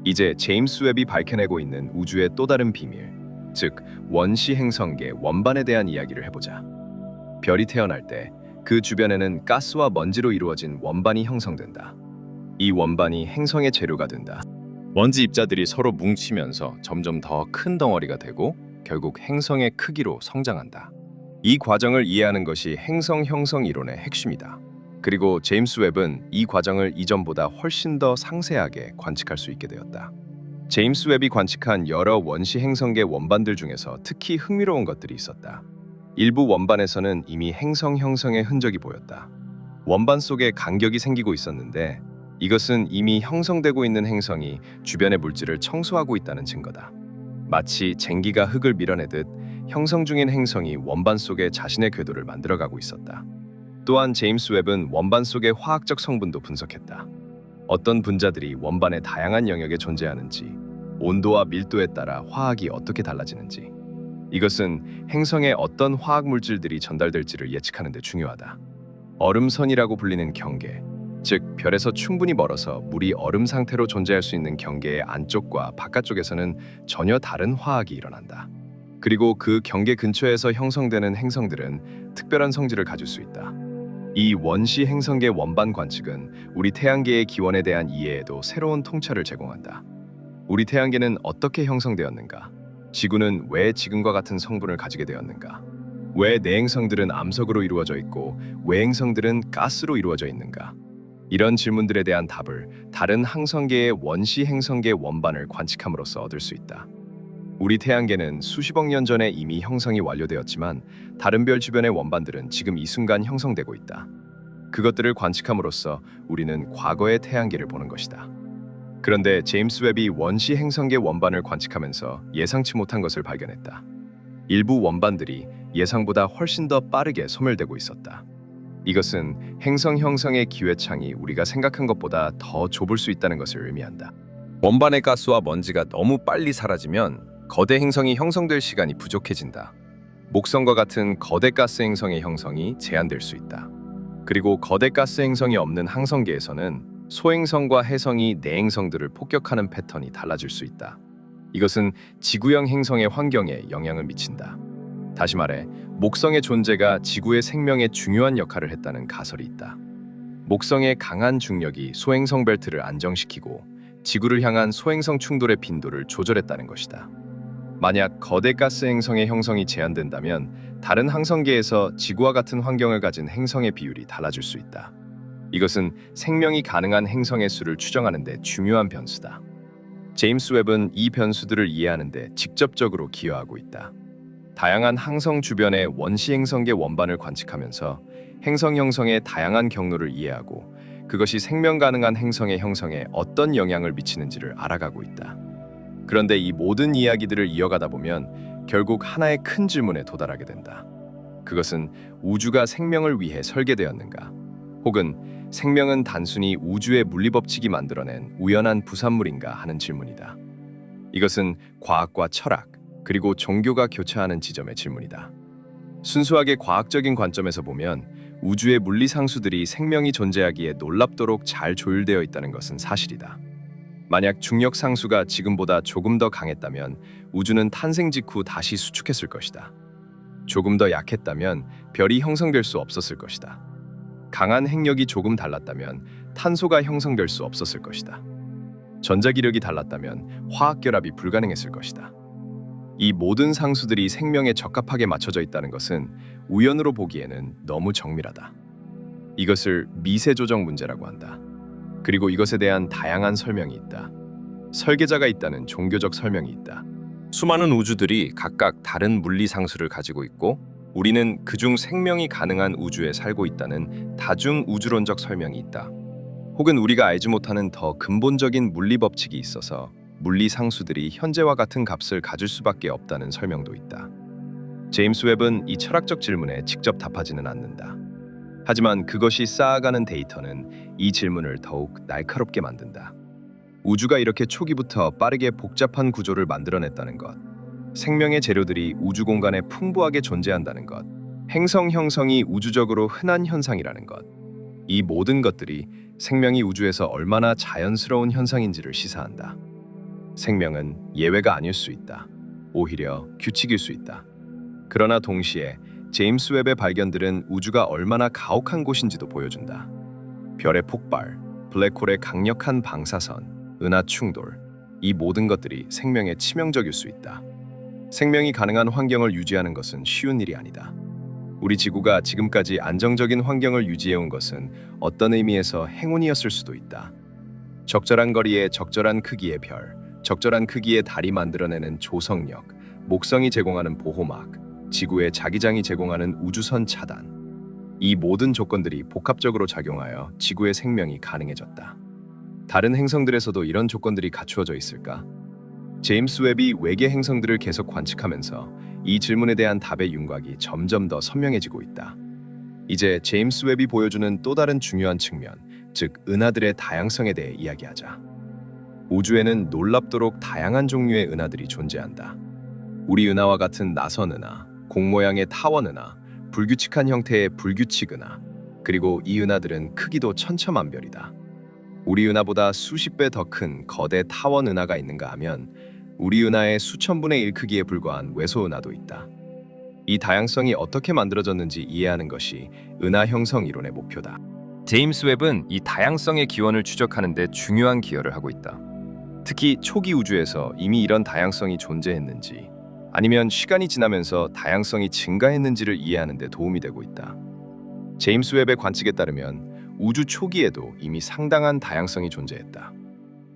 이제 제임스 웹이 밝혀내고 있는 우주의 또 다른 비밀, 즉 원시 행성계 원반에 대한 이야기를 해보자. 별이 태어날 때 그 주변에는 가스와 먼지로 이루어진 원반이 형성된다. 이 원반이 행성의 재료가 된다. 먼지 입자들이 서로 뭉치면서 점점 더 큰 덩어리가 되고 결국 행성의 크기로 성장한다. 이 과정을 이해하는 것이 행성 형성 이론의 핵심이다. 그리고 제임스 웹은 이 과정을 이전보다 훨씬 더 상세하게 관측할 수 있게 되었다. 제임스 웹이 관측한 여러 원시 행성계 원반들 중에서 특히 흥미로운 것들이 있었다. 일부 원반에서는 이미 행성 형성의 흔적이 보였다. 원반 속에 간격이 생기고 있었는데 이것은 이미 형성되고 있는 행성이 주변의 물질을 청소하고 있다는 증거다. 마치 쟁기가 흙을 밀어내듯 형성 중인 행성이 원반 속에 자신의 궤도를 만들어가고 있었다. 또한 제임스 웹은 원반 속의 화학적 성분도 분석했다. 어떤 분자들이 원반의 다양한 영역에 존재하는지, 온도와 밀도에 따라 화학이 어떻게 달라지는지. 이것은 행성에 어떤 화학 물질들이 전달될지를 예측하는 데 중요하다. 얼음선이라고 불리는 경계, 즉 별에서 충분히 멀어서 물이 얼음 상태로 존재할 수 있는 경계의 안쪽과 바깥쪽에서는 전혀 다른 화학이 일어난다. 그리고 그 경계 근처에서 형성되는 행성들은 특별한 성질을 가질 수 있다. 이 원시 행성계 원반 관측은 우리 태양계의 기원에 대한 이해에도 새로운 통찰을 제공한다. 우리 태양계는 어떻게 형성되었는가? 지구는 왜 지금과 같은 성분을 가지게 되었는가? 왜 내행성들은 암석으로 이루어져 있고 외행성들은 가스로 이루어져 있는가? 이런 질문들에 대한 답을 다른 항성계의 원시 행성계 원반을 관측함으로써 얻을 수 있다. 우리 태양계는 수십억 년 전에 이미 형성이 완료되었지만 다른 별 주변의 원반들은 지금 이 순간 형성되고 있다. 그것들을 관측함으로써 우리는 과거의 태양계를 보는 것이다. 그런데 제임스 웹이 원시 행성계 원반을 관측하면서 예상치 못한 것을 발견했다. 일부 원반들이 예상보다 훨씬 더 빠르게 소멸되고 있었다. 이것은 행성 형성의 기회창이 우리가 생각한 것보다 더 좁을 수 있다는 것을 의미한다. 원반의 가스와 먼지가 너무 빨리 사라지면 거대 행성이 형성될 시간이 부족해진다. 목성과 같은 거대 가스 행성의 형성이 제한될 수 있다. 그리고 거대 가스 행성이 없는 항성계에서는 소행성과 해성이 내행성들을 폭격하는 패턴이 달라질 수 있다. 이것은 지구형 행성의 환경에 영향을 미친다. 다시 말해, 목성의 존재가 지구의 생명에 중요한 역할을 했다는 가설이 있다. 목성의 강한 중력이 소행성 벨트를 안정시키고 지구를 향한 소행성 충돌의 빈도를 조절했다는 것이다. 만약 거대 가스 행성의 형성이 제한된다면 다른 항성계에서 지구와 같은 환경을 가진 행성의 비율이 달라질 수 있다. 이것은 생명이 가능한 행성의 수를 추정하는 데 중요한 변수다. 제임스 웹은 이 변수들을 이해하는 데 직접적으로 기여하고 있다. 다양한 항성 주변의 원시 행성계 원반을 관측하면서 행성 형성의 다양한 경로를 이해하고 그것이 생명 가능한 행성의 형성에 어떤 영향을 미치는지를 알아가고 있다. 그런데 이 모든 이야기들을 이어가다 보면 결국 하나의 큰 질문에 도달하게 된다. 그것은 우주가 생명을 위해 설계되었는가? 혹은 생명은 단순히 우주의 물리법칙이 만들어낸 우연한 부산물인가 하는 질문이다. 이것은 과학과 철학, 그리고 종교가 교차하는 지점의 질문이다. 순수하게 과학적인 관점에서 보면 우주의 물리 상수들이 생명이 존재하기에 놀랍도록 잘 조율되어 있다는 것은 사실이다. 만약 중력 상수가 지금보다 조금 더 강했다면 우주는 탄생 직후 다시 수축했을 것이다. 조금 더 약했다면 별이 형성될 수 없었을 것이다. 강한 핵력이 조금 달랐다면 탄소가 형성될 수 없었을 것이다. 전자기력이 달랐다면 화학결합이 불가능했을 것이다. 이 모든 상수들이 생명에 적합하게 맞춰져 있다는 것은 우연으로 보기에는 너무 정밀하다. 이것을 미세조정 문제라고 한다. 그리고 이것에 대한 다양한 설명이 있다. 설계자가 있다는 종교적 설명이 있다. 수많은 우주들이 각각 다른 물리 상수를 가지고 있고 우리는 그중 생명이 가능한 우주에 살고 있다는 다중 우주론적 설명이 있다. 혹은 우리가 알지 못하는 더 근본적인 물리 법칙이 있어서 물리 상수들이 현재와 같은 값을 가질 수밖에 없다는 설명도 있다. 제임스 웹은 이 철학적 질문에 직접 답하지는 않는다. 하지만 그것이 쌓아가는 데이터는 이 질문을 더욱 날카롭게 만든다. 우주가 이렇게 초기부터 빠르게 복잡한 구조를 만들어냈다는 것, 생명의 재료들이 우주 공간에 풍부하게 존재한다는 것, 행성 형성이 우주적으로 흔한 현상이라는 것, 이 모든 것들이 생명이 우주에서 얼마나 자연스러운 현상인지를 시사한다. 생명은 예외가 아닐 수 있다. 오히려 규칙일 수 있다. 그러나 동시에 제임스 웹의 발견들은 우주가 얼마나 가혹한 곳인지도 보여준다. 별의 폭발, 블랙홀의 강력한 방사선, 은하 충돌, 이 모든 것들이 생명에 치명적일 수 있다. 생명이 가능한 환경을 유지하는 것은 쉬운 일이 아니다. 우리 지구가 지금까지 안정적인 환경을 유지해온 것은 어떤 의미에서 행운이었을 수도 있다. 적절한 거리에 적절한 크기의 별, 적절한 크기의 달이 만들어내는 조성력, 목성이 제공하는 보호막, 지구의 자기장이 제공하는 우주선 차단, 이 모든 조건들이 복합적으로 작용하여 지구의 생명이 가능해졌다. 다른 행성들에서도 이런 조건들이 갖추어져 있을까? 제임스 웹이 외계 행성들을 계속 관측하면서 이 질문에 대한 답의 윤곽이 점점 더 선명해지고 있다. 이제 제임스 웹이 보여주는 또 다른 중요한 측면, 즉 은하들의 다양성에 대해 이야기하자. 우주에는 놀랍도록 다양한 종류의 은하들이 존재한다. 우리 은하와 같은 나선 은하, 공 모양의 타원 은하, 불규칙한 형태의 불규칙 은하, 그리고 이 은하들은 크기도 천차만별이다. 우리 은하보다 수십 배 더 큰 거대 타원 은하가 있는가 하면 우리 은하의 수천 분의 1 크기에 불과한 외소 은하도 있다. 이 다양성이 어떻게 만들어졌는지 이해하는 것이 은하 형성 이론의 목표다. 제임스 웹은 이 다양성의 기원을 추적하는 데 중요한 기여를 하고 있다. 특히 초기 우주에서 이미 이런 다양성이 존재했는지 아니면 시간이 지나면서 다양성이 증가했는지를 이해하는 데 도움이 되고 있다. 제임스 웹의 관측에 따르면 우주 초기에도 이미 상당한 다양성이 존재했다.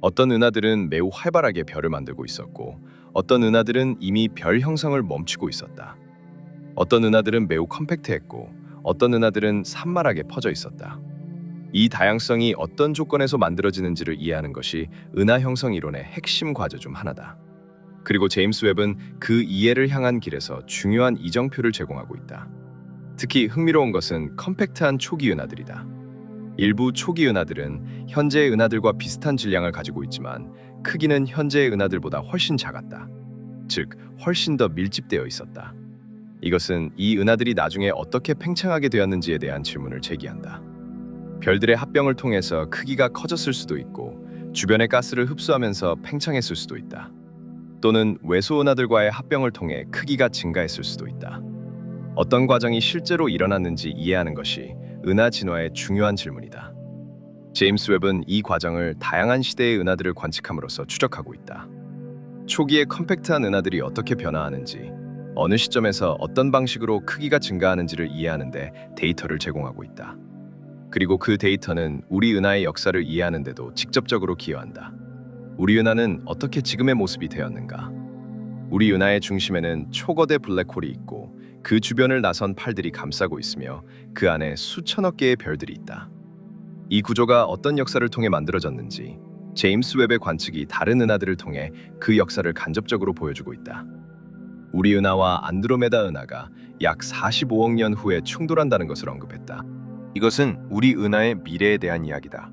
어떤 은하들은 매우 활발하게 별을 만들고 있었고 어떤 은하들은 이미 별 형성을 멈추고 있었다. 어떤 은하들은 매우 컴팩트했고 어떤 은하들은 산만하게 퍼져 있었다. 이 다양성이 어떤 조건에서 만들어지는지를 이해하는 것이 은하 형성 이론의 핵심 과제 중 하나다. 그리고 제임스 웹은 그 이해를 향한 길에서 중요한 이정표를 제공하고 있다. 특히 흥미로운 것은 컴팩트한 초기 은하들이다. 일부 초기 은하들은 현재의 은하들과 비슷한 질량을 가지고 있지만 크기는 현재의 은하들보다 훨씬 작았다. 즉, 훨씬 더 밀집되어 있었다. 이것은 이 은하들이 나중에 어떻게 팽창하게 되었는지에 대한 질문을 제기한다. 별들의 합병을 통해서 크기가 커졌을 수도 있고 주변의 가스를 흡수하면서 팽창했을 수도 있다. 또는 외소 은하들과의 합병을 통해 크기가 증가했을 수도 있다. 어떤 과정이 실제로 일어났는지 이해하는 것이 은하 진화의 중요한 질문이다. 제임스 웹은 이 과정을 다양한 시대의 은하들을 관측함으로써 추적하고 있다. 초기의 컴팩트한 은하들이 어떻게 변화하는지, 어느 시점에서 어떤 방식으로 크기가 증가하는지를 이해하는 데 데이터를 제공하고 있다. 그리고 그 데이터는 우리 은하의 역사를 이해하는 데도 직접적으로 기여한다. 우리 은하는 어떻게 지금의 모습이 되었는가? 우리 은하의 중심에는 초거대 블랙홀이 있고 그 주변을 나선 팔들이 감싸고 있으며 그 안에 수천억 개의 별들이 있다. 이 구조가 어떤 역사를 통해 만들어졌는지 제임스 웹의 관측이 다른 은하들을 통해 그 역사를 간접적으로 보여주고 있다. 우리 은하와 안드로메다 은하가 약 45억 년 후에 충돌한다는 것을 언급했다. 이것은 우리 은하의 미래에 대한 이야기다.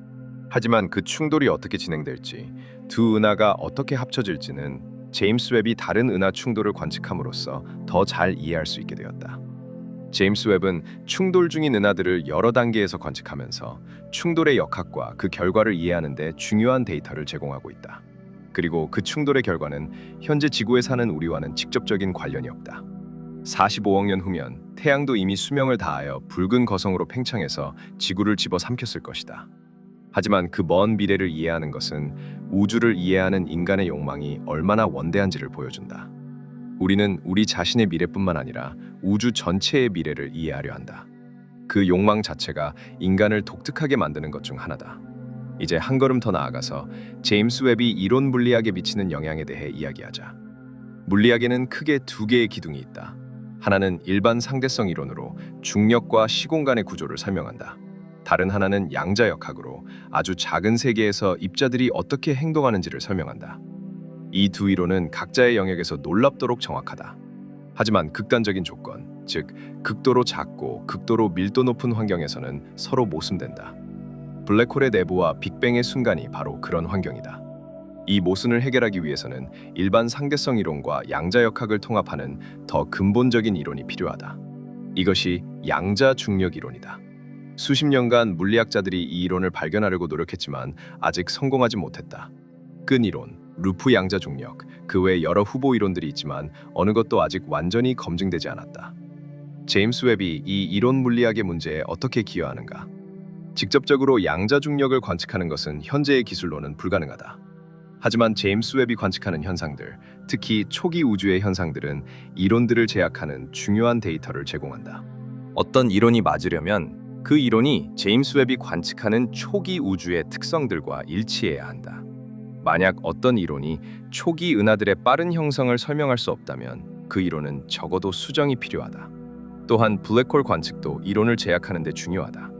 하지만 그 충돌이 어떻게 진행될지, 두 은하가 어떻게 합쳐질지는 제임스 웹이 다른 은하 충돌을 관측함으로써 더 잘 이해할 수 있게 되었다. 제임스 웹은 충돌 중인 은하들을 여러 단계에서 관측하면서 충돌의 역학과 그 결과를 이해하는 데 중요한 데이터를 제공하고 있다. 그리고 그 충돌의 결과는 현재 지구에 사는 우리와는 직접적인 관련이 없다. 45억 년 후면 태양도 이미 수명을 다하여 붉은 거성으로 팽창해서 지구를 집어삼켰을 것이다. 하지만 그 먼 미래를 이해하는 것은 우주를 이해하는 인간의 욕망이 얼마나 원대한지를 보여준다. 우리는 우리 자신의 미래뿐만 아니라 우주 전체의 미래를 이해하려 한다. 그 욕망 자체가 인간을 독특하게 만드는 것 중 하나다. 이제 한 걸음 더 나아가서 제임스 웹이 이론 물리학에 미치는 영향에 대해 이야기하자. 물리학에는 크게 두 개의 기둥이 있다. 하나는 일반 상대성 이론으로 중력과 시공간의 구조를 설명한다. 다른 하나는 양자역학으로 아주 작은 세계에서 입자들이 어떻게 행동하는지를 설명한다. 이 두 이론은 각자의 영역에서 놀랍도록 정확하다. 하지만 극단적인 조건, 즉 극도로 작고 극도로 밀도 높은 환경에서는 서로 모순된다. 블랙홀의 내부와 빅뱅의 순간이 바로 그런 환경이다. 이 모순을 해결하기 위해서는 일반 상대성 이론과 양자역학을 통합하는 더 근본적인 이론이 필요하다. 이것이 양자 중력 이론이다. 수십 년간 물리학자들이 이 이론을 발견하려고 노력했지만 아직 성공하지 못했다. 끈 이론, 루프 양자 중력, 그 외 여러 후보 이론들이 있지만 어느 것도 아직 완전히 검증되지 않았다. 제임스 웹이 이 이론 물리학의 문제에 어떻게 기여하는가? 직접적으로 양자 중력을 관측하는 것은 현재의 기술로는 불가능하다. 하지만 제임스 웹이 관측하는 현상들, 특히 초기 우주의 현상들은 이론들을 제약하는 중요한 데이터를 제공한다. 어떤 이론이 맞으려면 그 이론이 제임스 웹이 관측하는 초기 우주의 특성들과 일치해야 한다. 만약 어떤 이론이 초기 은하들의 빠른 형성을 설명할 수 없다면 그 이론은 적어도 수정이 필요하다. 또한 블랙홀 관측도 이론을 제약하는 데 중요하다.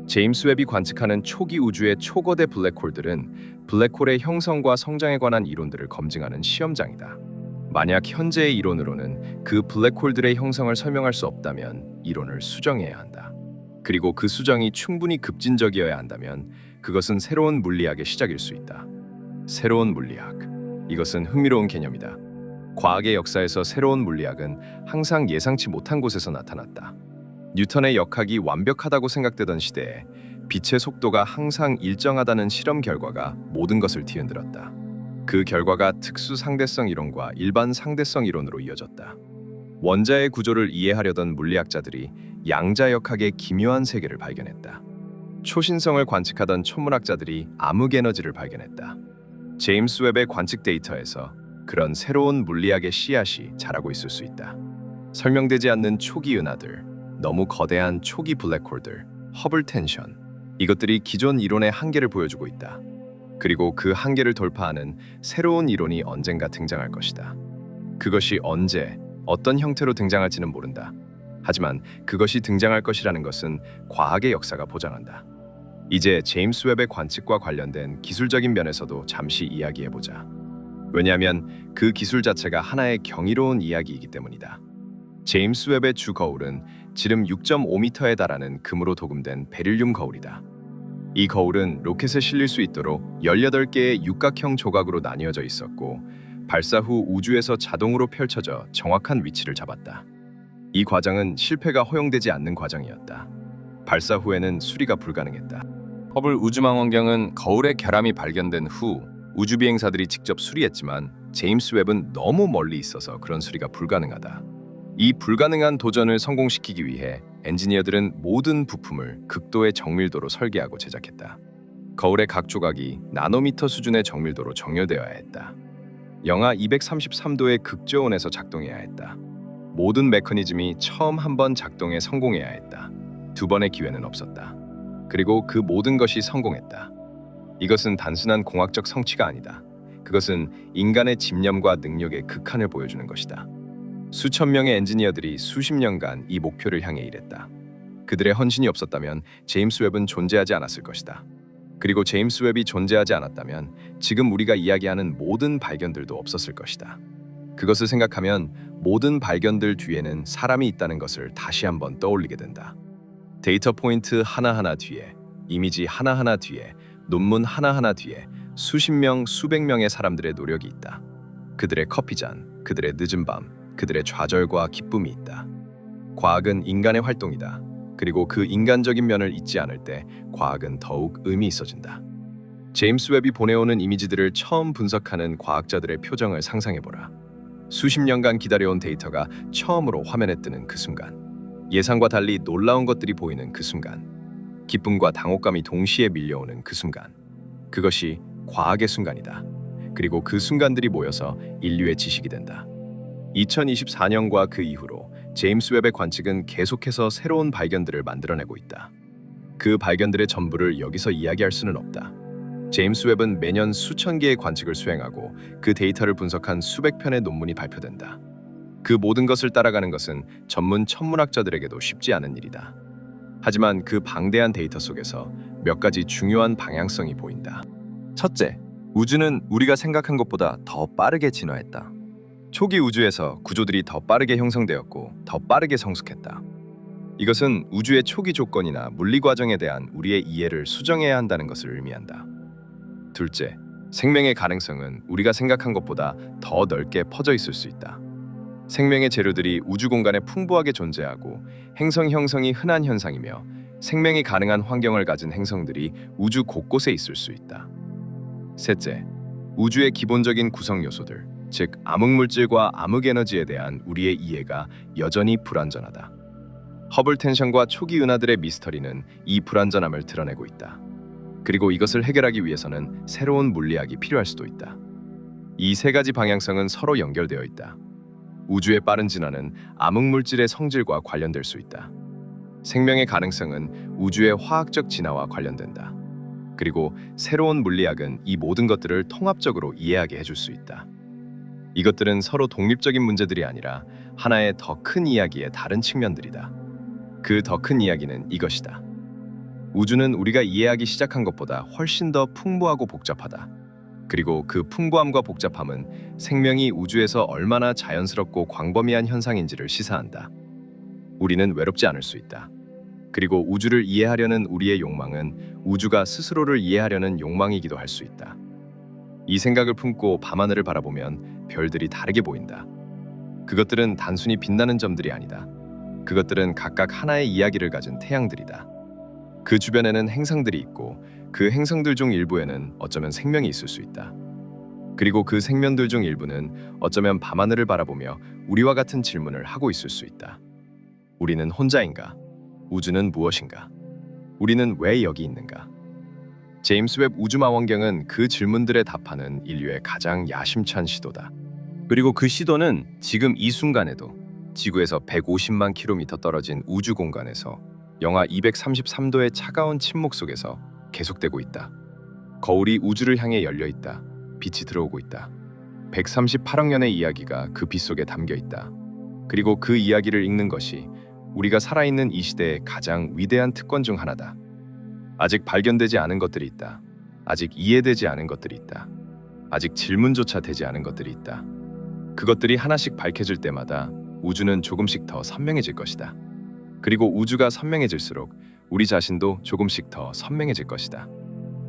제임스 웹이 관측하는 초기 우주의 초거대 블랙홀들은 블랙홀의 형성과 성장에 관한 이론들을 검증하는 시험장이다. 만약 현재의 이론으로는 그 블랙홀들의 형성을 설명할 수 없다면 이론을 수정해야 한다. 그리고 그 수정이 충분히 급진적이어야 한다면 그것은 새로운 물리학의 시작일 수 있다. 새로운 물리학. 이것은 흥미로운 개념이다. 과학의 역사에서 새로운 물리학은 항상 예상치 못한 곳에서 나타났다. 뉴턴의 역학이 완벽하다고 생각되던 시대에 빛의 속도가 항상 일정하다는 실험 결과가 모든 것을 뒤흔들었다. 그 결과가 특수 상대성 이론과 일반 상대성 이론으로 이어졌다. 원자의 구조를 이해하려던 물리학자들이 양자역학의 기묘한 세계를 발견했다. 초신성을 관측하던 천문학자들이 암흑 에너지를 발견했다. 제임스 웹의 관측 데이터에서 그런 새로운 물리학의 씨앗이 자라고 있을 수 있다. 설명되지 않는 초기 은하들, 너무 거대한 초기 블랙홀들, 허블 텐션, 이것들이 기존 이론의 한계를 보여주고 있다. 그리고 그 한계를 돌파하는 새로운 이론이 언젠가 등장할 것이다. 그것이 언제, 어떤 형태로 등장할지는 모른다. 하지만 그것이 등장할 것이라는 것은 과학의 역사가 보장한다. 이제 제임스 웹의 관측과 관련된 기술적인 면에서도 잠시 이야기해보자. 왜냐하면 그 기술 자체가 하나의 경이로운 이야기이기 때문이다. 제임스 웹의 주 거울은 지름 6.5m에 달하는 금으로 도금된 베릴륨 거울이다. 이 거울은 로켓에 실릴 수 있도록 18개의 육각형 조각으로 나뉘어져 있었고 발사 후 우주에서 자동으로 펼쳐져 정확한 위치를 잡았다. 이 과정은 실패가 허용되지 않는 과정이었다. 발사 후에는 수리가 불가능했다. 허블 우주망원경은 거울의 결함이 발견된 후 우주 비행사들이 직접 수리했지만 제임스 웹은 너무 멀리 있어서 그런 수리가 불가능하다. 이 불가능한 도전을 성공시키기 위해 엔지니어들은 모든 부품을 극도의 정밀도로 설계하고 제작했다. 거울의 각 조각이 나노미터 수준의 정밀도로 정렬되어야 했다. 영하 233도의 극저온에서 작동해야 했다. 모든 메커니즘이 처음 한 번 작동에 성공해야 했다. 두 번의 기회는 없었다. 그리고 그 모든 것이 성공했다. 이것은 단순한 공학적 성취가 아니다. 그것은 인간의 집념과 능력의 극한을 보여주는 것이다. 수천 명의 엔지니어들이 수십 년간 이 목표를 향해 일했다. 그들의 헌신이 없었다면 제임스 웹은 존재하지 않았을 것이다. 그리고 제임스 웹이 존재하지 않았다면 지금 우리가 이야기하는 모든 발견들도 없었을 것이다. 그것을 생각하면 모든 발견들 뒤에는 사람이 있다는 것을 다시 한번 떠올리게 된다. 데이터 포인트 하나하나 뒤에, 이미지 하나하나 뒤에, 논문 하나하나 뒤에 수십 명, 수백 명의 사람들의 노력이 있다. 그들의 커피잔, 그들의 늦은 밤, 그들의 좌절과 기쁨이 있다. 과학은 인간의 활동이다. 그리고 그 인간적인 면을 잊지 않을 때 과학은 더욱 의미 있어진다. 제임스 웹이 보내오는 이미지들을 처음 분석하는 과학자들의 표정을 상상해보라. 수십 년간 기다려온 데이터가 처음으로 화면에 뜨는 그 순간, 예상과 달리 놀라운 것들이 보이는 그 순간, 기쁨과 당혹감이 동시에 밀려오는 그 순간, 그것이 과학의 순간이다. 그리고 그 순간들이 모여서 인류의 지식이 된다. 2024년과 그 이후로 제임스 웹의 관측은 계속해서 새로운 발견들을 만들어내고 있다. 그 발견들의 전부를 여기서 이야기할 수는 없다. 제임스 웹은 매년 수천 개의 관측을 수행하고 그 데이터를 분석한 수백 편의 논문이 발표된다. 그 모든 것을 따라가는 것은 전문 천문학자들에게도 쉽지 않은 일이다. 하지만 그 방대한 데이터 속에서 몇 가지 중요한 방향성이 보인다. 첫째, 우주는 우리가 생각한 것보다 더 빠르게 진화했다. 초기 우주에서 구조들이 더 빠르게 형성되었고 더 빠르게 성숙했다. 이것은 우주의 초기 조건이나 물리 과정에 대한 우리의 이해를 수정해야 한다는 것을 의미한다. 둘째, 생명의 가능성은 우리가 생각한 것보다 더 넓게 퍼져 있을 수 있다. 생명의 재료들이 우주 공간에 풍부하게 존재하고 행성 형성이 흔한 현상이며 생명이 가능한 환경을 가진 행성들이 우주 곳곳에 있을 수 있다. 셋째, 우주의 기본적인 구성 요소들, 즉 암흑물질과 암흑에너지에 대한 우리의 이해가 여전히 불완전하다. 허블 텐션과 초기 은하들의 미스터리는 이 불완전함을 드러내고 있다. 그리고 이것을 해결하기 위해서는 새로운 물리학이 필요할 수도 있다. 이 세 가지 방향성은 서로 연결되어 있다. 우주의 빠른 진화는 암흑물질의 성질과 관련될 수 있다. 생명의 가능성은 우주의 화학적 진화와 관련된다. 그리고 새로운 물리학은 이 모든 것들을 통합적으로 이해하게 해줄 수 있다. 이것들은 서로 독립적인 문제들이 아니라 하나의 더 큰 이야기의 다른 측면들이다. 그 더 큰 이야기는 이것이다. 우주는 우리가 이해하기 시작한 것보다 훨씬 더 풍부하고 복잡하다. 그리고 그 풍부함과 복잡함은 생명이 우주에서 얼마나 자연스럽고 광범위한 현상인지를 시사한다. 우리는 외롭지 않을 수 있다. 그리고 우주를 이해하려는 우리의 욕망은 우주가 스스로를 이해하려는 욕망이기도 할 수 있다. 이 생각을 품고 밤하늘을 바라보면 별들이 다르게 보인다. 그것들은 단순히 빛나는 점들이 아니다. 그것들은 각각 하나의 이야기를 가진 태양들이다. 그 주변에는 행성들이 있고 그 행성들 중 일부에는 어쩌면 생명이 있을 수 있다. 그리고 그 생명들 중 일부는 어쩌면 밤하늘을 바라보며 우리와 같은 질문을 하고 있을 수 있다. 우리는 혼자인가? 우주는 무엇인가? 우리는 왜 여기 있는가? 제임스 웹 우주망원경은 그 질문들에 답하는 인류의 가장 야심찬 시도다. 그리고 그 시도는 지금 이 순간에도 지구에서 150만 킬로미터 떨어진 우주 공간에서 영하 233도의 차가운 침묵 속에서 계속되고 있다. 거울이 우주를 향해 열려 있다. 빛이 들어오고 있다. 138억 년의 이야기가 그 빛 속에 담겨 있다. 그리고 그 이야기를 읽는 것이 우리가 살아있는 이 시대의 가장 위대한 특권 중 하나다. 아직 발견되지 않은 것들이 있다. 아직 이해되지 않은 것들이 있다. 아직 질문조차 되지 않은 것들이 있다. 그것들이 하나씩 밝혀질 때마다 우주는 조금씩 더 선명해질 것이다. 그리고 우주가 선명해질수록 우리 자신도 조금씩 더 선명해질 것이다.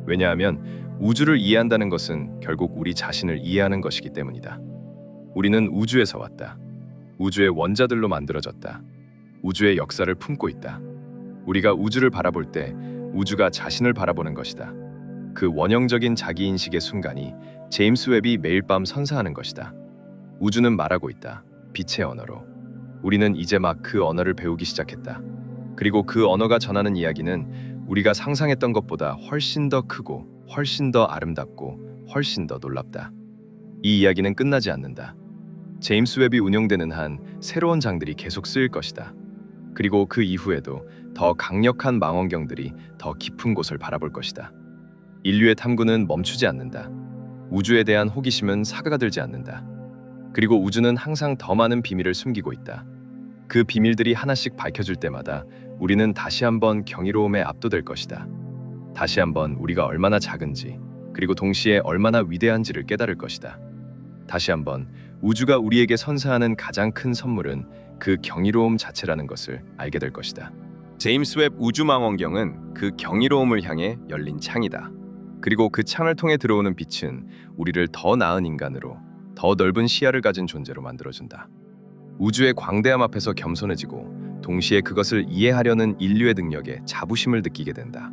왜냐하면 우주를 이해한다는 것은 결국 우리 자신을 이해하는 것이기 때문이다. 우리는 우주에서 왔다. 우주의 원자들로 만들어졌다. 우주의 역사를 품고 있다. 우리가 우주를 바라볼 때 우주가 자신을 바라보는 것이다. 그 원형적인 자기인식의 순간이 제임스 웹이 매일 밤 선사하는 것이다. 우주는 말하고 있다. 빛의 언어로. 우리는 이제 막 그 언어를 배우기 시작했다. 그리고 그 언어가 전하는 이야기는 우리가 상상했던 것보다 훨씬 더 크고 훨씬 더 아름답고 훨씬 더 놀랍다. 이 이야기는 끝나지 않는다. 제임스 웹이 운영되는 한 새로운 장들이 계속 쓰일 것이다. 그리고 그 이후에도 더 강력한 망원경들이 더 깊은 곳을 바라볼 것이다. 인류의 탐구는 멈추지 않는다. 우주에 대한 호기심은 사그라들지 않는다. 그리고 우주는 항상 더 많은 비밀을 숨기고 있다. 그 비밀들이 하나씩 밝혀질 때마다 우리는 다시 한번 경이로움에 압도될 것이다. 다시 한번 우리가 얼마나 작은지, 그리고 동시에 얼마나 위대한지를 깨달을 것이다. 다시 한번 우주가 우리에게 선사하는 가장 큰 선물은 그 경이로움 자체라는 것을 알게 될 것이다. 제임스 웹 우주망원경은 그 경이로움을 향해 열린 창이다. 그리고 그 창을 통해 들어오는 빛은 우리를 더 나은 인간으로, 더 넓은 시야를 가진 존재로 만들어준다. 우주의 광대함 앞에서 겸손해지고 동시에 그것을 이해하려는 인류의 능력에 자부심을 느끼게 된다.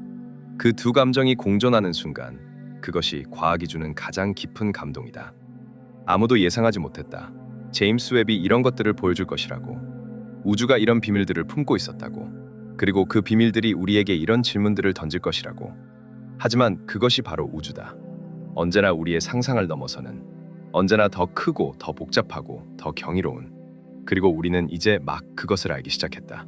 그 두 감정이 공존하는 순간, 그것이 과학이 주는 가장 깊은 감동이다. 아무도 예상하지 못했다. 제임스 웹이 이런 것들을 보여줄 것이라고. 우주가 이런 비밀들을 품고 있었다고. 그리고 그 비밀들이 우리에게 이런 질문들을 던질 것이라고. 하지만 그것이 바로 우주다. 언제나 우리의 상상을 넘어서는, 언제나 더 크고 더 복잡하고 더 경이로운, 그리고 우리는 이제 막 그것을 알기 시작했다.